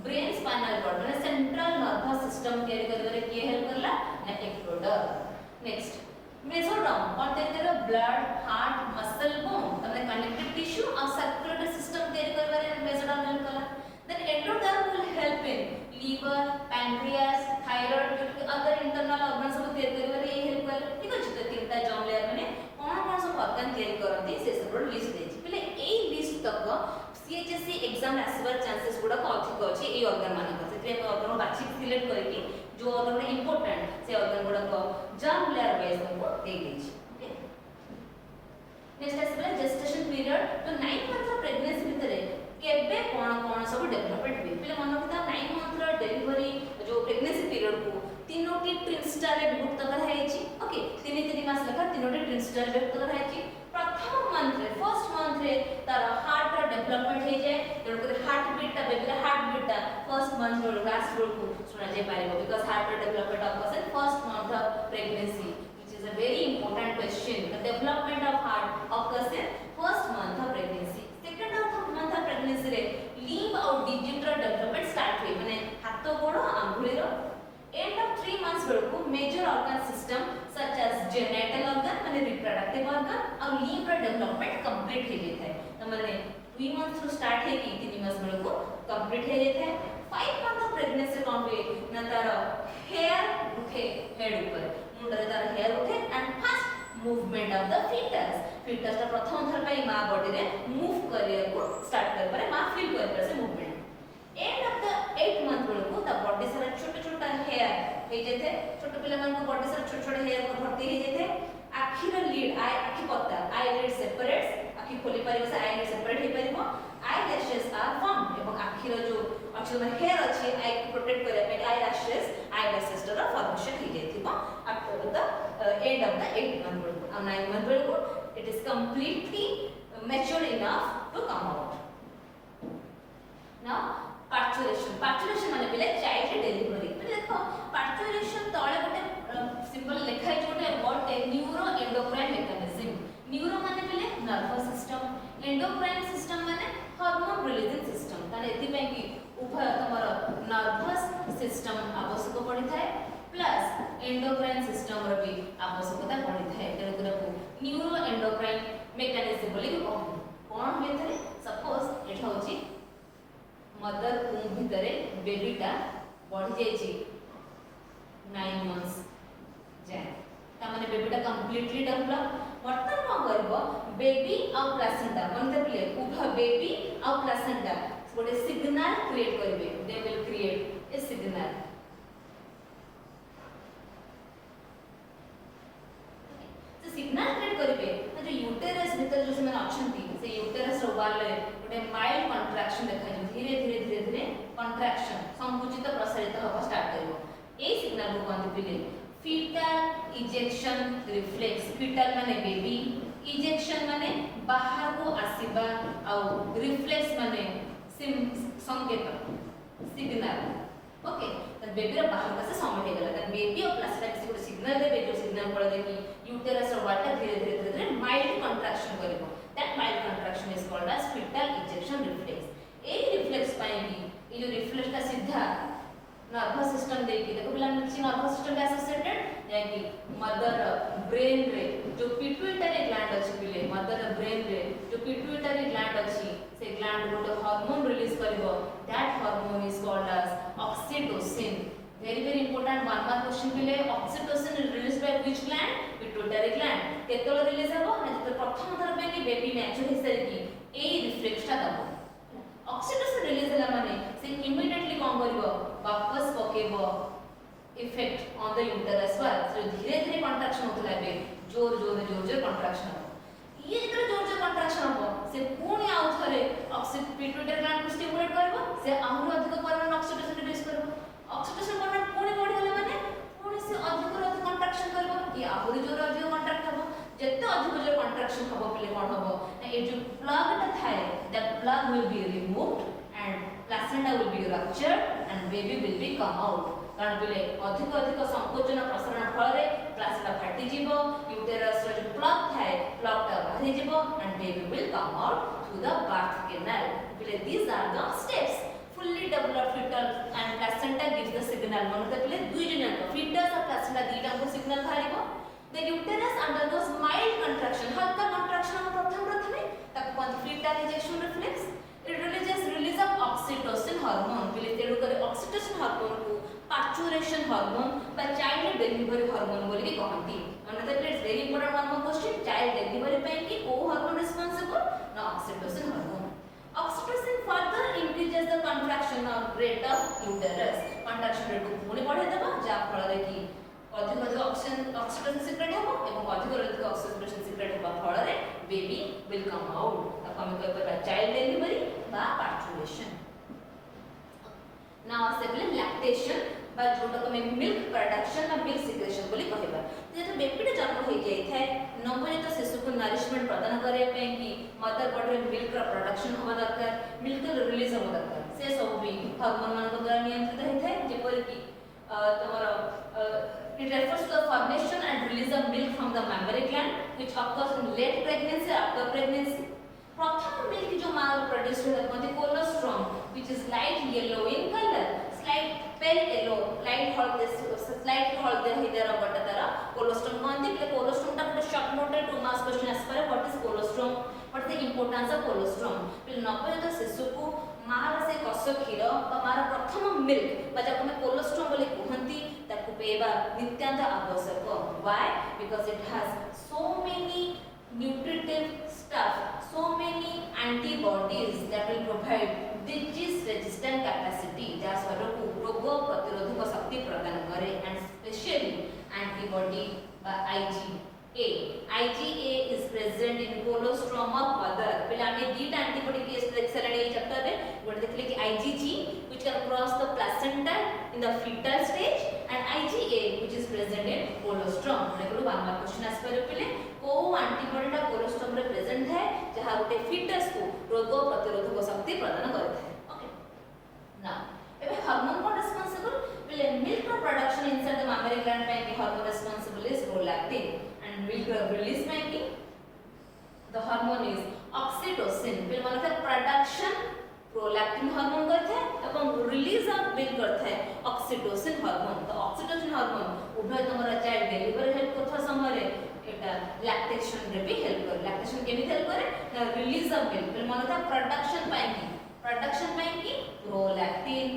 ब्रेन स्पाइनल कॉर्ड माने सेंट्रल नर्वस सिस्टम तयारी करबारे किए help करला ना ectoderm next mesoderm और तेरे ब्लड हार्ट मसल बोन तमने कनेक्टिव टिश्यू और सर्कुलेटरी सिस्टम तयारी करबारे मेसोडर्म हेल्प करला then endoderm will help in liver pancreas thyroid other internal organ सब तयारी करबारे ये हेल्प करला ठीक अछि तो तीनटा जर्म लेयर माने कोन सब ऑर्गन तयारी करंती से सब लिस्ट देछि पहले ए लिस्ट तक सीएचएससी एग्जाम आसबार चांसेस गुडा अधिक अछि ए ऑर्गन मानक से ऑर्गन बाछि सिलेक्ट करके जो ऑर्गन इंपोर्टेंट से ऑर्गन गुडा को जर्म लेयर वाइज हमको दे देछि ओके नेक्स्ट आसबला जेस्टेशन पीरियड तो 9 मंथ प्रेगनेंसी भितरे केबे कोन सब डेवलपमेंट हुए पहले मन रखता 9 मंथ डिलीवरी जो प्रेगनेंसी पीरियड को तीनोटी ट्रिमस्टर रे विभक्त करायछि ओके 3 मास लगा तीनोटी ट्रिमस्टर रे विभक्त करायछि प्रथम मंथ रे फर्स्ट मंथ रे तार हार्ट रा डेवलपमेंट हे जाय तेणु कर हार्ट बीट ता बेबी हार्ट बीट ता फर्स्ट मंथ रो लास्ट रो को सुना जाय पारिबो बिकॉज़ हार्ट रा development of first month of pregnancy which is a very important question the development of heart occurs in first month of pregnancy second month of pregnancy रे limb और digit रा development start होय माने हाथ गोड़ आंगुली रो end of 3 months बेलको major organ system such as genital organ माने रिप्रोडक्टिव ऑर्गन और limb रा डेवलपमेंट कंप्लीट हे जेता है त माने 2 मंथ्स रो स्टार्ट हे कि 3 मास बेलको कंप्लीट हे जेता है 5 मंथ ऑफ प्रेगनेंसी कोन हुए ना तार हेयर उठे हेड ऊपर मुंड रे तार हेयर उठे and fast movement of the foetus ता प्रथम थर पई मां बॉडी रे मूव करिया को स्टार्ट कर पारे मां फील कर पारे से movement end of the 8 month बेलको ता बॉडी सारा छोटा छोटा हेयर हे जेते छोट पिला मन को बॉडी सारा छोटा छोटा हेयर को भर्ती हे जेते आखी रो लीड आई आखी पत्ता आई लिड सेपरेट्स आखी खोली परिबो से आई लिड सेपरेट हे परिबो आई लैशेस आर फॉर्म एवं आखी रो जो अक्षर हेयर अछि आई को प्रोटेक्ट करे पे आई लैशेस रो फॉर्मेशन हे जेतिबो after the end of the 8 month बेलको और 9 मंथ बेलको it is completely mature enough to come out now parturition माने बेले चाइल्ड डिलीवरी तो देखो पार्चुरेशन तळे गोटे सिंपल लिखा है गोटे वर्ड है न्यूरो एंडोक्राइन मेकानिज्म न्यूरो माने बेले नर्वस सिस्टम एंडोक्राइन सिस्टम माने हार्मोन रिलीजिंग सिस्टम ताने एति पे कि उभय तमर नर्वस सिस्टम आवश्यक पड़ी थाए प्लस एंडोक्राइन सिस्टम रो भी आवश्यकता पड़ी थाए तेनु को न्यूरो एंडोक्राइन मेकानिज्म बोली कोन होय थाए सपोज एठा होची मदर वूम भितरे बेबीटा बढ़ी जाइछि 9 मंथ्स जाय ता माने बेबीटा कंप्लीटली डेवलप वर्तमान को करबो बेबी और प्लासेंटा मनते प्ले उभा बेबी और प्लासेंटा गोटे सिग्नल क्रिएट करबे they will create a signal से सिग्नल क्रिएट करबे जो यूटेरस भीतर जो से अछंती से यूटेरस रो वाल रे गोटे माइल्ड कंट्रैक्शन देखा जे धीरे धीरे कंट्रैक्शन संकुचित प्रसारित होबा स्टार्ट करबो ए सिग्नल को कोन पिले फीटल इजेक्शन रिफ्लेक्स फीटल माने बेबी इजेक्शन माने बाहर को आसीबा और रिफ्लेक्स माने संकेत सिग्नल ओके त बेबी रा बाहर का से समय हे गला त बेबी और प्लासेंटा किसी को सिग्नल देबे जो सिग्नल पड़ दे कि यूटेरस रो वाल धीरे धीरे माइल्ड कंट्रैक्शन करबो that mild contraction is called as fetal ejection reflex A reflex पाएंगी ये जो रिफ्लेक्स का सीधा नर्वस सिस्टम देखिए देखो बिला नीचे नर्वस सिस्टम के एसोसिएटेड है कि मदर ब्रेन रे जो पिट्यूटरी ग्लैंड अछि बिले मदर ब्रेन रे जो पिट्यूटरी ग्लैंड अछि से ग्लैंड गोटे हार्मोन रिलीज करबो that hormone is called as oxytocin very important one mark question बिले oxytocin release by which gland pituitary gland केतल रिलीज हबो ना जते प्रथम थर पे कि बेबी मैच्योर हिसारे कि ए रिफ्लेक्स ता दबो ऑक्सीटोसिन रिलीज हला माने से इमीडिएटली कोन करबो वापस पकेबो इफेक्ट ऑन द यूटेरस पर सो धीरे धीरे कंट्रैक्शन होतला बे जोर कंट्रैक्शन हो ये जेतरे जोर कंट्रैक्शन हो से पुणी आउ थरे पिट्यूटरी ग्लैंड को स्टिमुलेट करबो से आहुर अधिक परिमाण ऑक्सीटोसिन रिलीज करबो ऑक्सीटोसिन परिमाण पुणी बढ़ी गले माने पुणी से अधिक कंट्रैक्शन करबो कि आहुर जोर अधिक कंट्रैक्ट हबो जत्ते अधिक जोर कंट्रैक्शन हबो पले कोन हबो ना ए जो प्लग ता थाए that plug will be removed and placenta will be ruptured and baby will be come out कारण बिले अधिक संकोचन प्रसारण फल रे प्लासेंटा फाटी जीवो यूटेरस रो जो प्लग थाए प्लग ता बाहरी जीवो and baby will come out through the birth canal. These are the steps. Fully developed fetal and placenta gives the signal. मनोता पहले दुई जन को fetus और placenta दीटा को signal भारीबो. The uterus undergoes mild contraction. हल्का contraction हम प्रथम में तक fetal ejection reflex. It release of oxytocin hormone. पहले तेरे को oxytocin hormone को parturition hormone বা child delivery hormone बोली की कहती. मनोता पहले it's very important one more question. Child delivery पे की वो hormone responsible? No, oxytocin hormone. Oxytocin further increases the contraction rate of uterus. Contraction rate को पुणे बढ़े देबा जा फल रे की अधिक oxytocin secret हेबो एवं अधिक oxytocin secret हेबा फल रे baby will come out. अब हम कह पर child delivery बा parturition. Now से पहले lactation बा जोटा को milk production और milk secretion बोली कहबा. जेतो बेबी जन्म हो जाय थाए नवजात शिशु को नरिशमेंट प्रदान करे पे कि मदर बॉडी मिल्क रा प्रोडक्शन होबा दरकार मिल्क रिलीज होबा दरकार से सब भी हार्मोन मान को द्वारा नियंत्रित होय थाए जेपर कि तमरो it refers to the formation and release of milk from the mammary gland which occurs in late pregnancy after pregnancy. प्रथम मिल्क जो मां प्रोड्यूस होता है colostrum which is light yellow in color slight pale yellow light हळदे slight हळदे हिदे रंगटा तारा कोलोस्ट्रम कहंती प्ले कोलोस्ट्रम ता पुरा short noted two marks question आस पारे what is colostrum what is the importance of colostrum प्ले नवजात शिशु को मार से कस क्षीर बा मार प्रथम मिल्क बा जको में कोलोस्ट्रम बोले कहंती ताकू पेबा नित्यांत आवश्यक why because it has so many nutritive stuff, so many antibodies that will provide disease resistant capacity jas को रोग प्रतिरोधक शक्ति प्रदान करे and especially antibody IgA. IgA is present in colostrum of mother. पहले हमने दीटा antibody टेस्ट लेक्चर रे chapter रे गोटे देखले कि IgG which can cross the placenta in the fetal stage and IgA which is present in colostrum. हमने को बार बार question आस पर पहले को एंटीबॉडी टा कोलोस्ट्रम रे प्रेजेंट है जहां गोटे फीटस को रोग प्रतिरोधक शक्ति प्रदान करता है. ओके नाउ एबे हार्मोन को responsible will milk production inside the mammary gland पे की hormone responsible is prolactin and milk release में की द हार्मोन इज ऑक्सीटोसिन फिर मतलब प्रोडक्शन प्रोलैक्टिन हार्मोन करता है एवं रिलीज ऑफ मिल्क करता है ऑक्सीटोसिन हार्मोन. तो ऑक्सीटोसिन हार्मोन उभय तमरा चाइल्ड डिलीवरी हेल्प करथा समय रे एटा लैक्टेशन रे भी हेल्प करे. लैक्टेशन के भी हेल्प करे रिलीज ऑफ मिल्क फिर मानता प्रोडक्शन पाए की प्रोलैक्टिन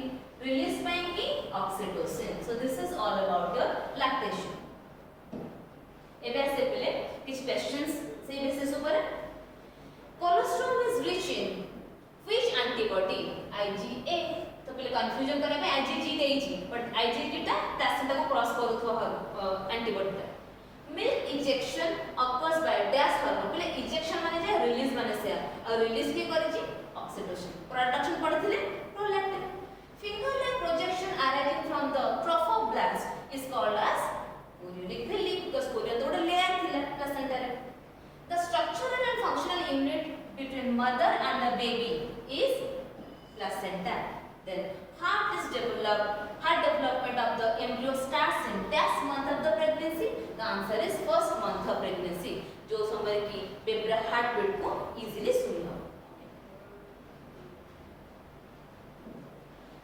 रिलीज पाए की oxytocin. So this is all about your lactation. एबे से पहले कुछ क्वेश्चंस से बेसिस ऊपर colostrum is rich in which antibody IgA. तो पहले कंफ्यूजन करे में IgG देइछि बट IgG टा प्लेसेंटा को क्रॉस करूथो एंटीबॉडी टा. Milk injection occurs by dash hormone. पहले इंजेक्शन माने जे रिलीज माने से और रिलीज के करे जी ऑक्सीटोसिन. प्रोडक्शन पड़थिले prolactin. Finger like projection arising from the trophoblast is called as chorionic relief because chorion तो layer थिला प्लेसेंटा रे. The structural and functional unit between mother and the baby is placenta. Then heart development of the embryo starts in dash month of the pregnancy. The answer is first month of pregnancy. जो समय की baby heart beat को easily सुन लो.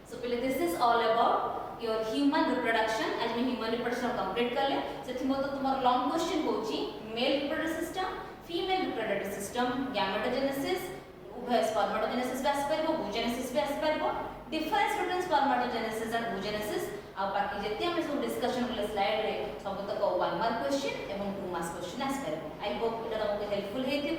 So पहले this is all about your human reproduction. आज मैं human reproduction complete कर ले. सेथि मतो तुम्हारा लॉन्ग क्वेश्चन होची mail reproductive system, female reproductive system, gametogenesis, उभय spermatogenesis पे आस परबो, oogenesis पे आस परबो, difference between spermatogenesis and oogenesis. अब बाकी जति हम सब डिस्कशन वाला स्लाइड रे सब तक 1 मार्क क्वेश्चन एवं 2 मार्क क्वेश्चन आस परबो. आई होप इटा तुमको हेल्पफुल हेति